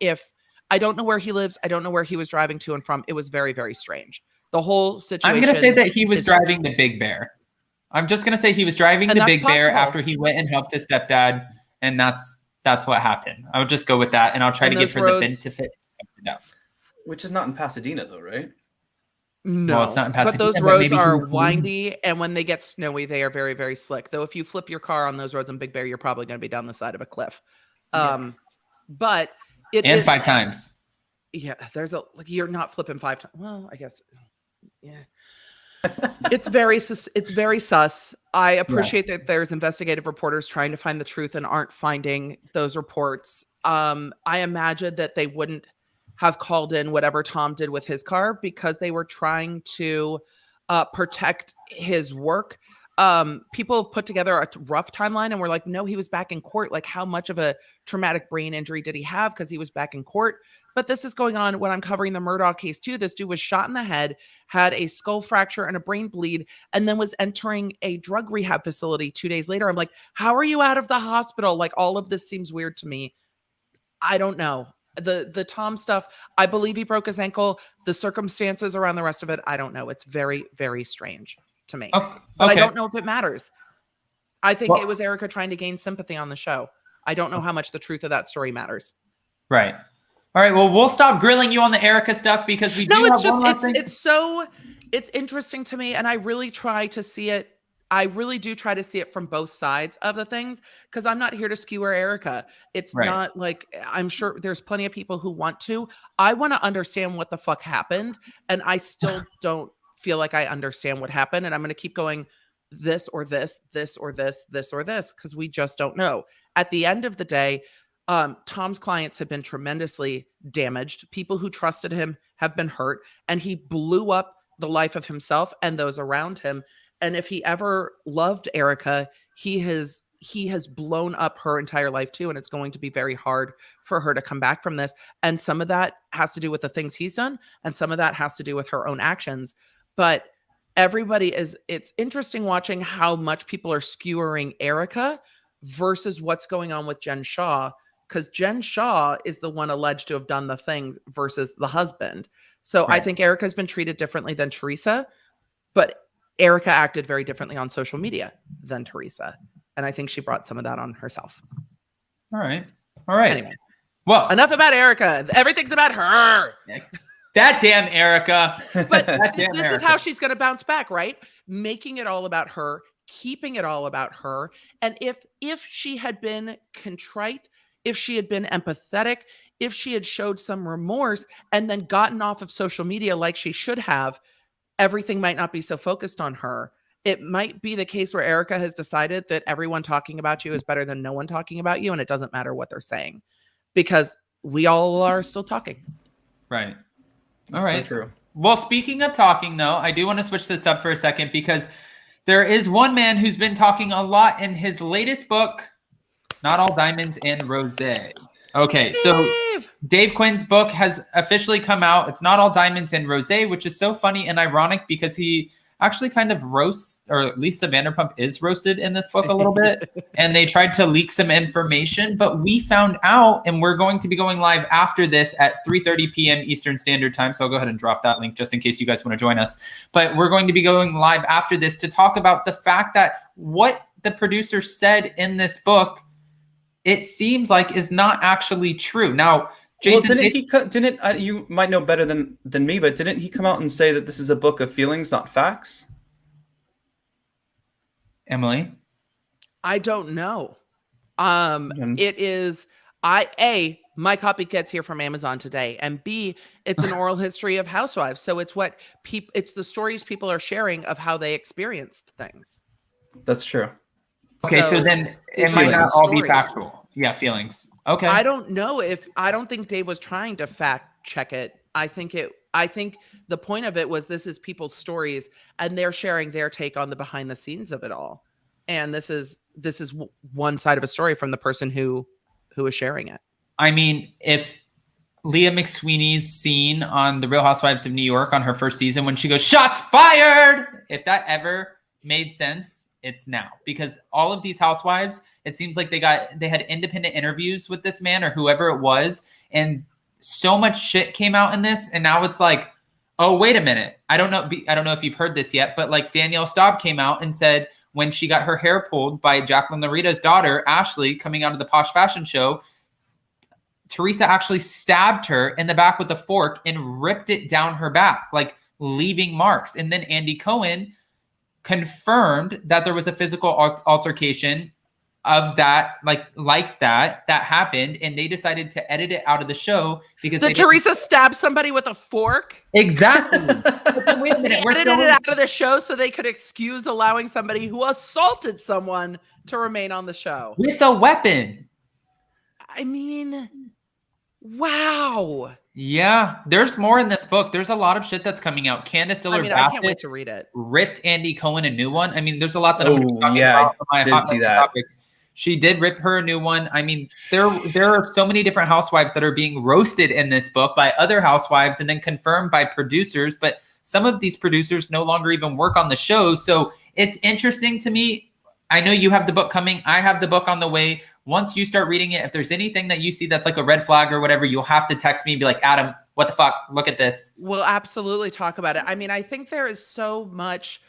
where he lives. I don't know where he was driving to and from. It was very, very strange. The whole situation. I'm going to say that he was driving the Big Bear. I'm just going to say he was driving the Big Bear after he went and helped his stepdad. And that's what happened. I would just go with that. And I'll try to give her the benefit. No. Which is not in Pasadena though, right? No, it's not in Pasadena. But those roads are windy. And when they get snowy, they are very, very slick. Though if you flip your car on those roads in Big Bear, you're probably going to be down the side of a cliff. But and 5 times. Yeah, you're not flipping 5 times. Well, I guess, yeah. It's very sus. I appreciate that there's investigative reporters trying to find the truth and aren't finding those reports. I imagine that they wouldn't have called in whatever Tom did with his car because they were trying to protect his work. People have put together a rough timeline and we're like, no, he was back in court. Like, how much of a traumatic brain injury did he have? Because he was back in court. But this is going on when I'm covering the Murdaugh case too. This dude was shot in the head, had a skull fracture and a brain bleed, and then was entering a drug rehab facility 2 days later. I'm like, how are you out of the hospital? Like, all of this seems weird to me. I don't know. The Tom stuff, I believe he broke his ankle. The circumstances around the rest of it, I don't know. It's very, very strange to me. Okay. But I don't know if it matters. I think it was Erika trying to gain sympathy on the show. I don't know how much the truth of that story matters. Right. All right. Well, we'll stop grilling you on the Erika stuff because we it's interesting to me, and I really try to see it. I really do try to see it from both sides of the things because I'm not here to skewer Erika. It's not like, I'm sure there's plenty of people who want to. I want to understand what the fuck happened, and I still don't feel like I understand what happened, and I'm going to keep going this or this, this or this, this or this, because we just don't know. At the end of the day, Tom's clients have been tremendously damaged. People who trusted him have been hurt, and he blew up the life of himself and those around him. And if he ever loved Erika, he has blown up her entire life too. And it's going to be very hard for her to come back from this. And some of that has to do with the things he's done, and some of that has to do with her own actions. But it's interesting watching how much people are skewering Erika versus what's going on with Jen Shah, because Jen Shah is the one alleged to have done the things versus the husband. So I think Erika's been treated differently than Teresa, but Erika acted very differently on social media than Teresa. And I think she brought some of that on herself. All right. Anyway. Well, enough about Erika. Everything's about her. That damn Erika. But this is how she's going to bounce back, right? Making it all about her, keeping it all about her. And if she had been contrite, if she had been empathetic, if she had showed some remorse and then gotten off of social media like she should have, everything might not be so focused on her. It might be the case where Erika has decided that everyone talking about you is better than no one talking about you, and it doesn't matter what they're saying because we all are still talking. Right. All right. So true. Well, speaking of talking, though, I do want to switch this up for a second because there is one man who's been talking a lot in his latest book, Not All Diamonds and Rosé. Okay, so Dave Quinn's book has officially come out. It's Not All Diamonds and Rosé, which is so funny and ironic because he actually kind of roasts, or Lisa Vanderpump is roasted in this book a little bit, and they tried to leak some information, but we found out, and we're going to be going live after this at 3:30 p.m. Eastern Standard Time, so I'll go ahead and drop that link just in case you guys want to join us. But we're going to be going live after this to talk about the fact that what the producer said in this book, it seems like is not actually true. Now, Jason, you might know better than me, but didn't he come out and say that this is a book of feelings, not facts? Emily? I don't know. It is, my copy gets here from Amazon today, and B, it's an oral history of Housewives. So it's it's the stories people are sharing of how they experienced things. That's true. Okay, so then it might not all be factual. Yeah, feelings. Okay. I don't know I don't think Dave was trying to fact check it. I think the point of it was this is people's stories and they're sharing their take on the behind the scenes of it all. And this is one side of a story from the person who is sharing it. I mean, if Leah McSweeney's scene on The Real Housewives of New York on her first season when she goes, "Shots fired!" If that ever made sense, it's now. Because all of these housewives, it seems like they had independent interviews with this man or whoever it was, and so much shit came out in this, and now it's like, oh, wait a minute. I don't know if you've heard this yet, but like Danielle Staub came out and said when she got her hair pulled by Jacqueline Larita's daughter, Ashley, coming out of the Posh Fashion Show, Teresa actually stabbed her in the back with a fork and ripped it down her back, like leaving marks. And then Andy Cohen confirmed that there was a physical altercation of that, like that happened, and they decided to edit it out of the show because Teresa stabbed somebody with a fork. Exactly. But then, wait a minute, they edited it out of the show so they could excuse allowing somebody who assaulted someone to remain on the show with a weapon. I mean, wow. Yeah, there's more in this book. There's a lot of shit that's coming out. Candace Diller I can't wait to read it. Ripped Andy Cohen a new one. I mean, there's a lot that I'm talking about for my hot topics. She did rip her a new one. I mean, there are so many different housewives that are being roasted in this book by other housewives and then confirmed by producers. But some of these producers no longer even work on the show. So it's interesting to me. I know you have the book coming. I have the book on the way. Once you start reading it, if there's anything that you see that's like a red flag or whatever, you'll have to text me and be like, Adam, what the fuck? Look at this. We'll absolutely talk about it. I mean, I think there is so much.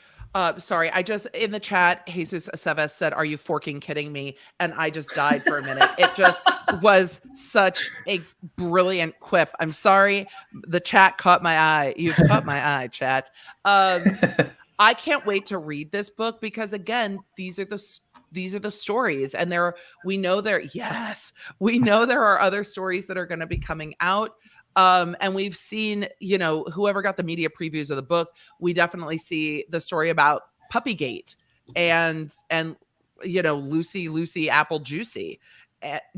Sorry, I just, in the chat, Jesus Aceves said, are you forking kidding me? And I just died for a minute. It just was such a brilliant quip. I'm sorry. The chat caught my eye. You've caught my eye, chat. I can't wait to read this book because, again, these are the stories, and we know there are other stories that are going to be coming out. And we've seen, whoever got the media previews of the book, we definitely see the story about Puppygate and Lucy Apple Juicy.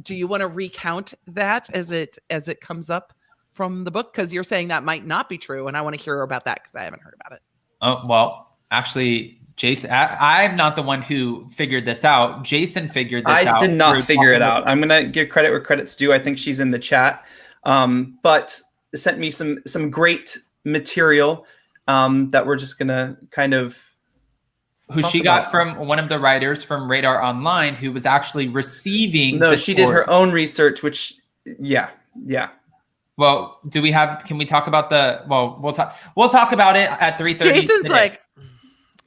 Do you want to recount that as it comes up from the book? Because you're saying that might not be true, and I want to hear about that because I haven't heard about it. Oh, well. Actually, Jason, I'm not the one who figured this out. Jason figured this out. I did not figure it out. I'm going to give credit where credit's due. I think she's in the chat. But sent me some great material that we're just going to kind of who she got from one of the writers from Radar Online who was actually receiving. No, she did her own research, which, yeah. Well, can we talk about we'll talk about it at 3:30. Jason's today. Like,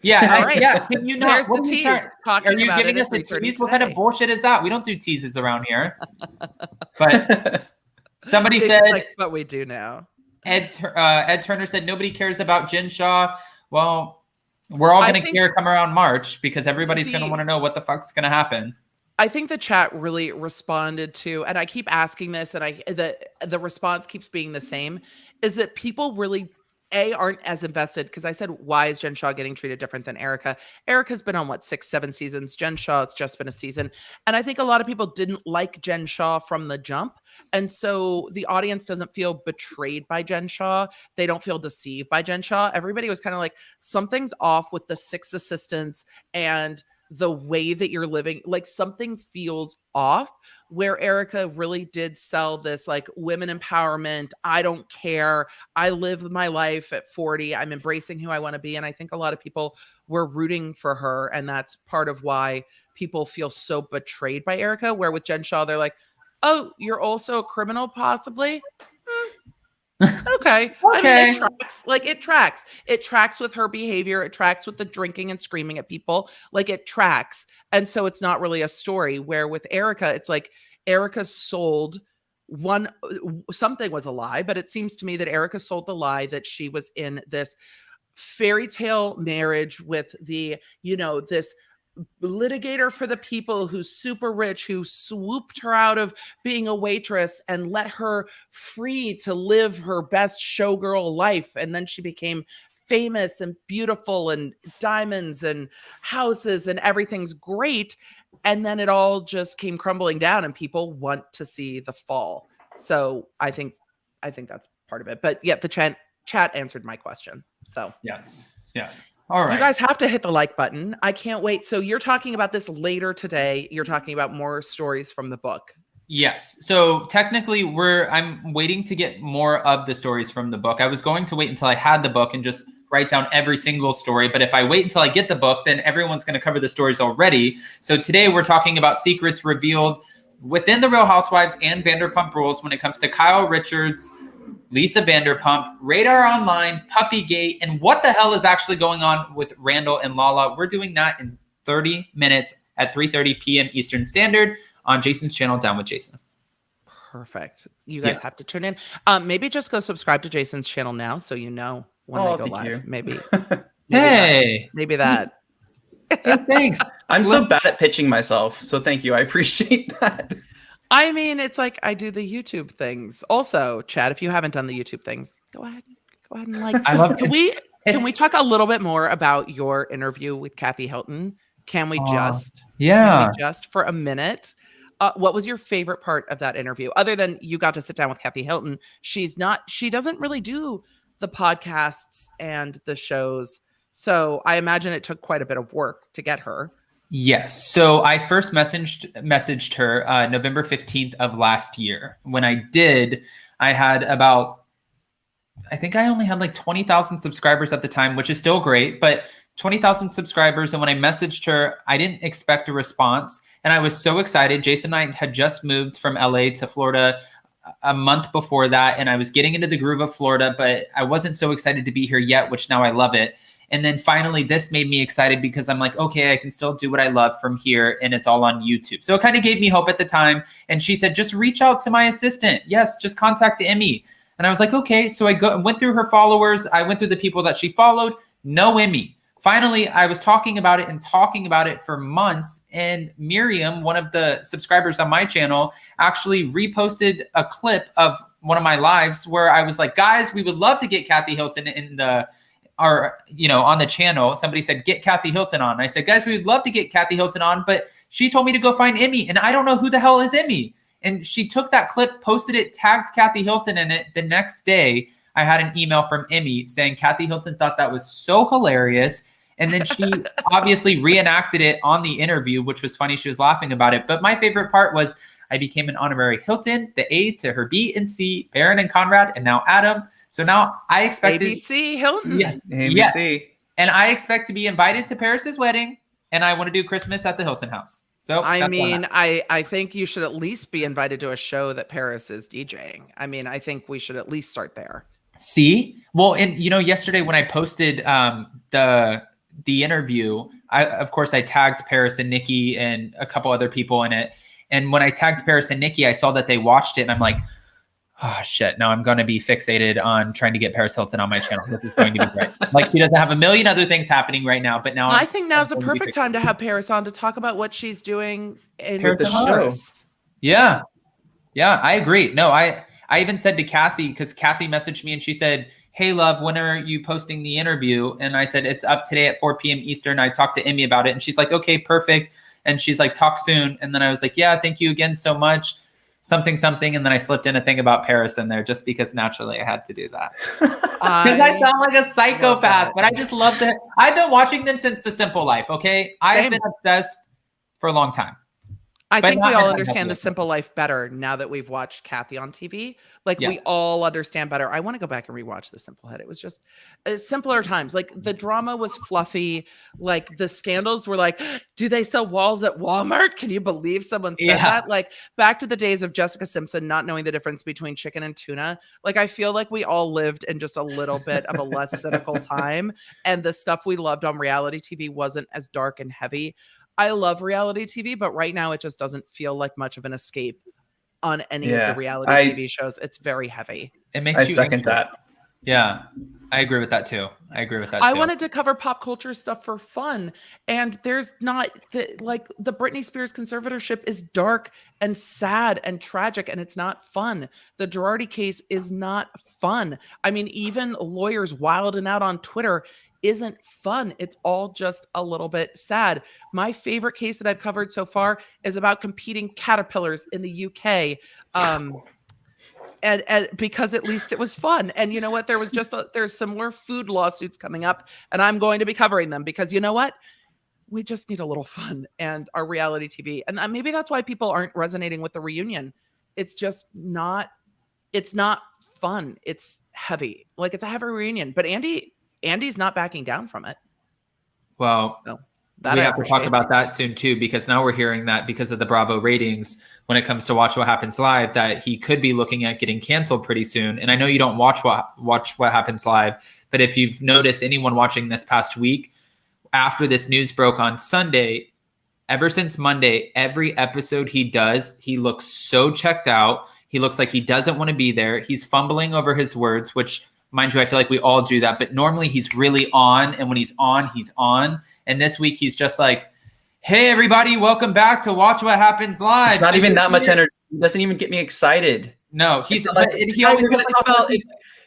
yeah, all right. Yeah. Can you not? There's the tease. Are you giving us a tease? What kind of bullshit is that? We don't do teases around here. But somebody said, like what we do now. Ed Turner said nobody cares about Jen Shah. Well, we're all going to care come around March because everybody's going to want to know what the fuck's going to happen. I think the chat really responded to, and I keep asking this, and the response keeps being the same, is that people really aren't as invested, because I said, why is Jen Shah getting treated different than Erika? Erika's been on 6-7 seasons. Jen Shah, it's just been a season. And I think a lot of people didn't like Jen Shah from the jump. And so the audience doesn't feel betrayed by Jen Shah. They don't feel deceived by Jen Shah. Everybody was kind of like, something's off with the 6 assistants and the way that you're living, like something feels off, where Erika really did sell this like women empowerment. I don't care. I live my life at 40. I'm embracing who I want to be. And I think a lot of people were rooting for her. And that's part of why people feel so betrayed by Erika, where with Jen Shah, they're like, oh, you're also a criminal, possibly? Okay. I mean, it tracks. Like, it tracks. It tracks with her behavior. It tracks with the drinking and screaming at people. Like, it tracks. And so it's not really a story. Where with Erika, it's like Erika sold something was a lie, but it seems to me that Erika sold the lie that she was in this fairy tale marriage with this litigator for the people who's super rich, who swooped her out of being a waitress and let her free to live her best showgirl life. And then she became famous and beautiful and diamonds and houses and everything's great. And then it all just came crumbling down and people want to see the fall. So I think that's part of it. But yeah, the chat answered my question. So yes. All right. You guys have to hit the like button. I can't wait. So you're talking about this later today. You're talking about more stories from the book. Yes. So technically I'm waiting to get more of the stories from the book. I was going to wait until I had the book and just write down every single story. But if I wait until I get the book, then everyone's going to cover the stories already. So today we're talking about secrets revealed within the Real Housewives and Vanderpump Rules when it comes to Kyle Richards, Lisa Vanderpump, Radar Online, Puppygate, and what the hell is actually going on with Randall and Lala. We're doing that in 30 minutes at 3:30 p.m. Eastern Standard on Jason's channel, Down with Jason. Perfect. You guys have to tune in. Maybe just go subscribe to Jason's channel now so you know when they go live. Maybe hey. Maybe that. Hey, thanks. I'm so bad at pitching myself, so thank you. I appreciate that. I mean, it's like I do the YouTube things. Also, Chad, if you haven't done the YouTube things, go ahead and like. I love. Can we talk a little bit more about your interview with Kathy Hilton? Can we just for a minute? What was your favorite part of that interview, other than you got to sit down with Kathy Hilton? She doesn't really do the podcasts and the shows, so I imagine it took quite a bit of work to get her. Yes. So I first messaged her November 15th of last year. When I did, I had I think I only had like 20,000 subscribers at the time, which is still great, but 20,000 subscribers. And when I messaged her, I didn't expect a response. And I was so excited. Jason and I had just moved from LA to Florida a month before that. And I was getting into the groove of Florida, but I wasn't so excited to be here yet, which now I love it. And then finally, this made me excited because I'm like, okay, I can still do what I love from here. And it's all on YouTube. So it kind of gave me hope at the time. And she said, just reach out to my assistant. Yes, just contact Emmy. And I was like, okay. So I went through her followers. I went through the people that she followed. No Emmy. Finally, I was talking about it for months. And Miriam, one of the subscribers on my channel, actually reposted a clip of one of my lives where I was like, guys, we would love to get Kathy Hilton on the channel. Somebody said, get Kathy Hilton on. And I said, guys, we would love to get Kathy Hilton on, but she told me to go find Emmy, and I don't know who the hell is Emmy. And she took that clip, posted it, tagged Kathy Hilton in it. The next day, I had an email from Emmy saying Kathy Hilton thought that was so hilarious. And then she obviously reenacted it on the interview, which was funny. She was laughing about it. But my favorite part was I became an honorary Hilton, the A to her B and C, Baron and Conrad, and now Adam. So now I expect ABC Hilton. Yes. ABC. Yes. And I expect to be invited to Paris's wedding, and I want to do Christmas at the Hilton house. So I mean, I think you should at least be invited to a show that Paris is DJing. I mean, I think we should at least start there. See? Well, and yesterday when I posted the interview, of course I tagged Paris and Nikki and a couple other people in it. And when I tagged Paris and Nikki, I saw that they watched it, and I'm like, oh shit, now I'm going to be fixated on trying to get Paris Hilton on my channel. This is going to be great. Like, she doesn't have a million other things happening right now, but now I think now's a perfect time to have Paris on to talk about what she's doing in the show. Yeah. Yeah, I agree. No, I even said to Kathy, because Kathy messaged me and she said, hey, love, when are you posting the interview? And I said, it's up today at 4 p.m. Eastern. I talked to Emmy about it, and she's like, okay, perfect. And she's like, talk soon. And then I was like, yeah, thank you again so much. Something. And then I slipped in a thing about Paris in there just because naturally I had to do that. Because I sound like a psychopath, but I just love that. I've been watching them since The Simple Life, okay? I've been obsessed for a long time. I think we all understand The Simple Life better now that we've watched Kathy on TV. Like, we all understand better. I want to go back and rewatch The Simple Head. It was just simpler times. Like, the drama was fluffy. Like, the scandals were like, do they sell walls at Walmart? Can you believe someone said that? Like, back to the days of Jessica Simpson not knowing the difference between chicken and tuna. Like, I feel like we all lived in just a little bit of a less cynical time. And the stuff we loved on reality TV wasn't as dark and heavy. I love reality TV, but right now it just doesn't feel like much of an escape on any of the reality TV shows. It's very heavy. It makes I second that. Yeah, I agree with that too. I wanted to cover pop culture stuff for fun, and there's not like the Britney Spears conservatorship is dark and sad and tragic, and it's not fun. The Girardi case is not fun. I mean, even lawyers wilding out on Twitter isn't fun. It's all just a little bit sad. My favorite case that I've covered so far is about competing caterpillars in the UK. And because at least it was fun. And you know what? There's some more food lawsuits coming up, and I'm going to be covering them because you know what? We just need a little fun and our reality TV. And maybe that's why people aren't resonating with the reunion. It's just not, it's not fun. It's heavy. Like, it's a heavy reunion, but Andy's not backing down from it. Well, we have to talk about that soon too, because now we're hearing that because of the Bravo ratings when it comes to Watch What Happens Live, that he could be looking at getting canceled pretty soon. And I know you don't watch What Happens Live, but if you've noticed, anyone watching this past week, after this news broke on Sunday, ever since Monday, every episode he does, he looks so checked out. He looks like he doesn't want to be there. He's fumbling over his words, which, mind you, I feel like we all do that, but normally he's really on, and when he's on, he's on. And this week he's just like, Hey everybody, welcome back to Watch What Happens Live. It's not even that much energy. It doesn't even get me excited. No, he's like, tonight we're gonna talk about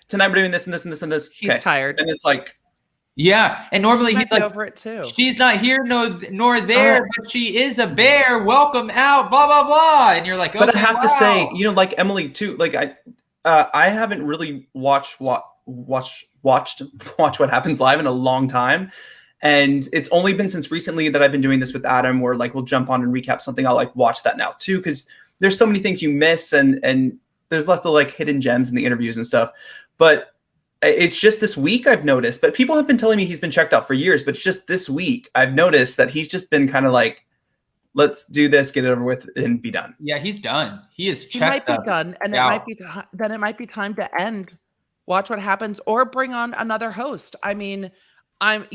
tonight we're doing this and this and this and this. He's tired. And it's like, yeah, and normally he's like over it too. She's not here, nor there, but she is a bear. Welcome out, blah blah blah. And you're like, okay, but I have to say, like Emily too. Like I haven't really watched What Happens Live in a long time, and it's only been since recently that I've been doing this with Adam, where like we'll jump on and recap something. I'll like watch that now too, because there's so many things you miss, and there's lots of like hidden gems in the interviews and stuff, but. It's just this week I've noticed, but people have been telling me he's been checked out for years, but it's just this week I've noticed that he's just been kind of like, let's do this, get it over with, and be done. Yeah, he's done. He is checked out. He might be done, and it might be time to end Watch What Happens or bring on another host. I mean, I'm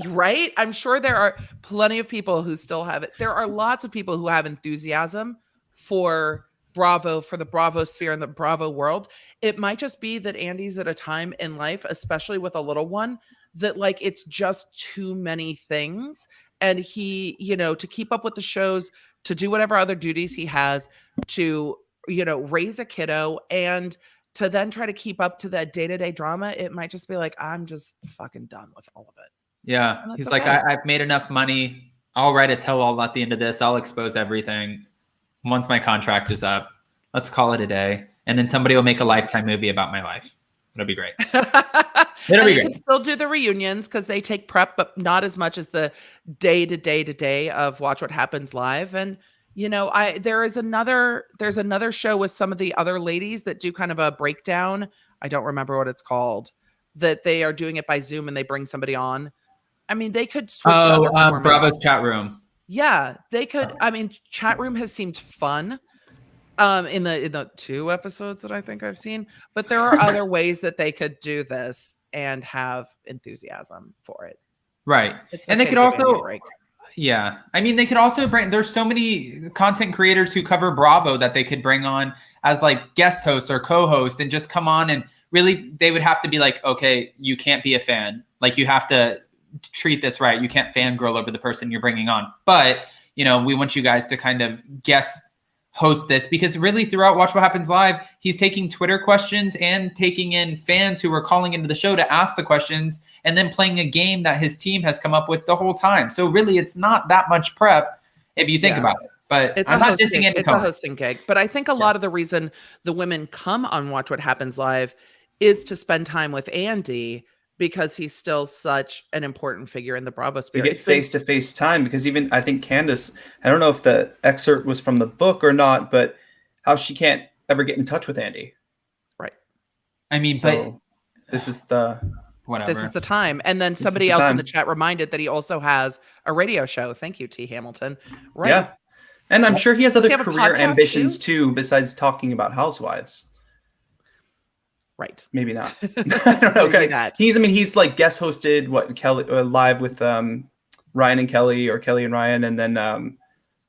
sure there are plenty of people who still have it. There are lots of people who have enthusiasm for Bravo, for the Bravo sphere and the Bravo world. It might just be that Andy's at a time in life, especially with a little one, that like it's just too many things. And he, to keep up with the shows, to do whatever other duties he has, to, raise a kiddo, and to then try to keep up to that day-to-day drama, it might just be like, I'm just fucking done with all of it. Yeah. He's okay. Like, I've made enough money. I'll write a tell-all at the end of this. I'll expose everything. Once my contract is up, let's call it a day. And then somebody will make a Lifetime movie about my life. It'll be great. It'll be great. You can still do the reunions because they take prep, but not as much as the day of Watch What Happens Live. And there's another show with some of the other ladies that do kind of a breakdown. I don't remember what it's called. That they are doing it by Zoom and they bring somebody on. I mean, they could switch. Bravo's chat room. Yeah, they could. I mean, chat room has seemed fun. In the 2 episodes that I think I've seen, but there are other ways that they could do this and have enthusiasm for it. Right. And they could also, yeah. I mean, they could also there's so many content creators who cover Bravo that they could bring on as like guest hosts or co-hosts and just come on, and really they would have to be like, okay, you can't be a fan. Like you have to treat this right. You can't fangirl over the person you're bringing on. But, we want you guys to kind of host this, because really throughout Watch What Happens Live, he's taking Twitter questions and taking in fans who are calling into the show to ask the questions, and then playing a game that his team has come up with the whole time. So really it's not that much prep if you think about it. But I'm not dissing it. It's a hosting gig. But I think a lot of the reason the women come on Watch What Happens Live is to spend time with Andy, because he's still such an important figure in the Bravo sphere. You get face-to-face time, because even I think Candace, I don't know if the excerpt was from the book or not, but how she can't ever get in touch with Andy. Right. I mean, but this is the whatever. This is the time. And then somebody else in the chat reminded that he also has a radio show. Thank you, T. Hamilton. Right. Yeah. And I'm sure he has other career ambitions too, besides talking about Housewives. Right. Maybe not. I don't know. Okay. He's like guest hosted Kelly live with Ryan and Kelly, or Kelly and Ryan, and then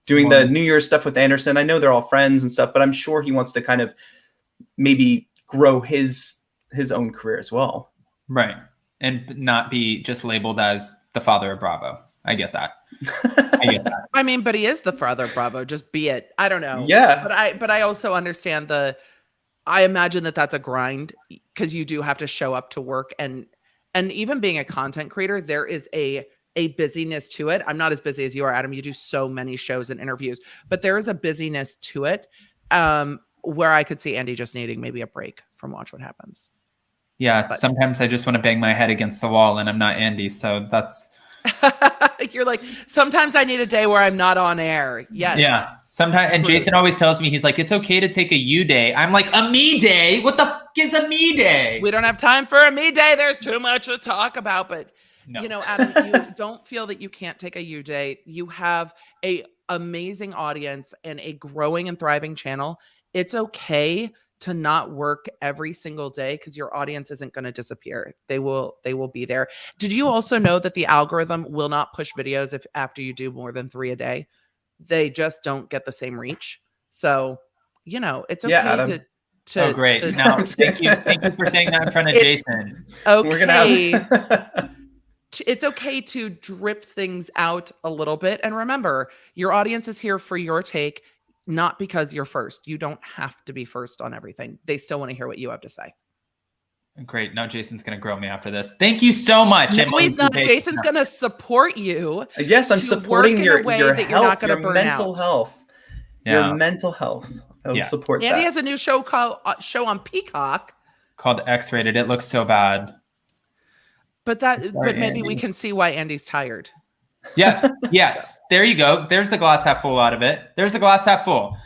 doing the New Year's stuff with Anderson. I know they're all friends and stuff, but I'm sure he wants to kind of maybe grow his own career as well. Right. And not be just labeled as the father of Bravo. I get that. I mean, but he is the father of Bravo. Just be it. I don't know. Yeah. But I also understand I imagine that's a grind, because you do have to show up to work, and even being a content creator, there is a busyness to it. I'm not as busy as you are, Adam. You do so many shows and interviews, but there is a busyness to it, where I could see Andy just needing maybe a break from Watch What Happens. Yeah, sometimes I just want to bang my head against the wall, and I'm not Andy, so that's. You're like, sometimes I need a day where I'm not on air. Yes. Yeah. Sometimes, and Jason always tells me, he's like, it's okay to take a you day. I'm like, a me day? What the f is a me day? We don't have time for a me day. There's too much to talk about. But Adam, you don't feel that you can't take a you day. You have a amazing audience and a growing and thriving channel. It's okay to not work every single day, because your audience isn't going to disappear. They will be there. Did you also know that the algorithm will not push videos after you do more than 3 a day? They just don't get the same reach. So, it's okay Adam. to oh, great. Now, thank you for saying that in front of Jason. Okay. We're gonna have it's okay to drip things out a little bit. And remember, your audience is here for your take, not because you're first. You don't have to be first on everything. They still want to hear what you have to say. Great. Now Jason's going to grill me after this. Thank you so much. No, he's not. Jason's going to support you. Yes, I'm supporting your health, your mental out. health. Yeah. Your mental health. I would support Andy that. has a new show on Peacock called X-Rated. It looks so bad. But maybe we can see why Andy's tired. Yes. Yes. There you go. There's the glass half full out of it. There's the glass half full.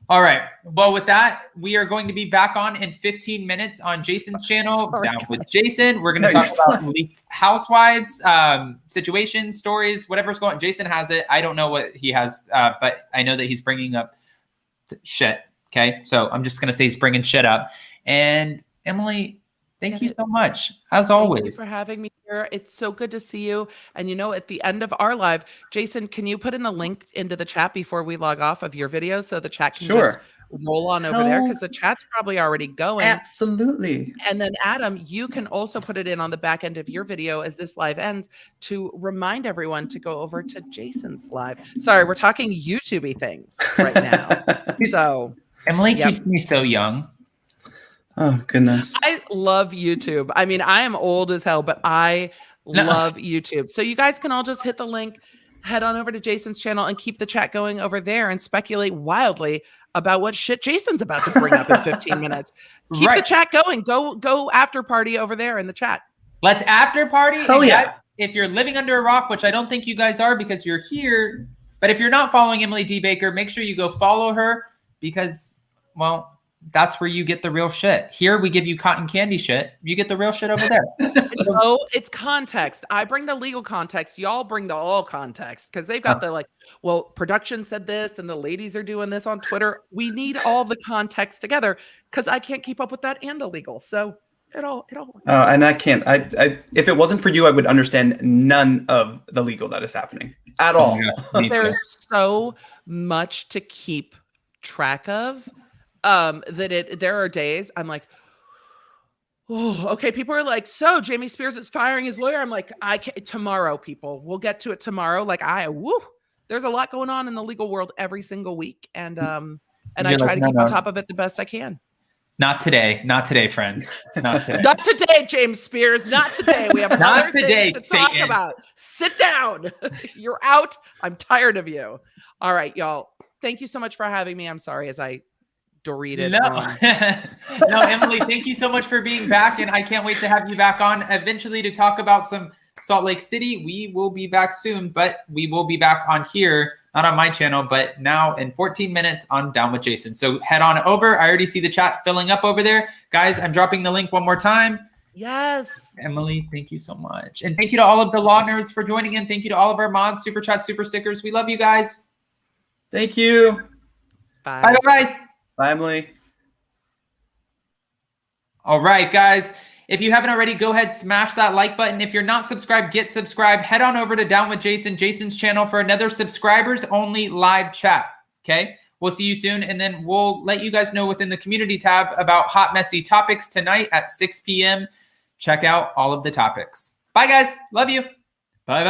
All right. Well, with that, we are going to be back on in 15 minutes on Jason's channel. Down with Jason. We're going to talk about leaked Housewives, situations, stories, whatever's going on. Jason has it. I don't know what he has, but I know that he's bringing up shit. Okay. So I'm just going to say he's bringing shit up. And Emily, thank you so much, as always. Thank you for having me here. It's so good to see you. And at the end of our live, Jason, can you put in the link into the chat before we log off of your video so the chat can just roll on over there? Because the chat's probably already going. Absolutely. And then Adam, you can also put it in on the back end of your video as this live ends to remind everyone to go over to Jason's live. Sorry, we're talking YouTube-y things right now. So Emily keeps me so young. Oh, goodness. I love YouTube. I mean, I am old as hell, but I love YouTube. So you guys can all just hit the link, head on over to Jason's channel and keep the chat going over there and speculate wildly about what shit Jason's about to bring up in 15 minutes. Keep the chat going. Go after party over there in the chat. Let's after party. Hell yeah. Guys, if you're living under a rock, which I don't think you guys are because you're here, but if you're not following Emily D. Baker, make sure you go follow her because, well, that's where you get the real shit. Here we give you cotton candy shit. You get the real shit over there. It's context. I bring the legal context. Y'all bring the all context because they've got the production said this and the ladies are doing this on Twitter. We need all the context together because I can't keep up with that and the legal. So it all. And I can't. I if it wasn't for you, I would understand none of the legal that is happening at all. There's so much to keep track of. There are days I'm like, oh, okay. People are like, so Jamie Spears is firing his lawyer. I'm like, tomorrow, people. We'll get to it tomorrow. There's a lot going on in the legal world every single week, and I try to keep on top of it the best I can. Not today, friends. Not today. Not today, James Spears. Not today. We have other things to talk about. Sit down. You're out. I'm tired of you. All right, y'all. Thank you so much for having me. I'm sorry as I Doritos. No, Emily, thank you so much for being back, and I can't wait to have you back on eventually to talk about some Salt Lake City. We will be back soon, but we will be back on here, not on my channel, but now in 14 minutes on Down with Jason. So head on over. I already see the chat filling up over there. Guys, I'm dropping the link one more time. Yes. Emily, thank you so much. And thank you to all of the law nerds for joining in. Thank you to all of our mods, super chat, super stickers. We love you guys. Thank you. Bye. Bye. Bye, Emily. All right, guys. If you haven't already, go ahead, smash that like button. If you're not subscribed, get subscribed. Head on over to Down with Jason's channel for another subscribers-only live chat, okay? We'll see you soon, and then we'll let you guys know within the community tab about hot, messy topics tonight at 6 p.m. Check out all of the topics. Bye, guys. Love you. Bye.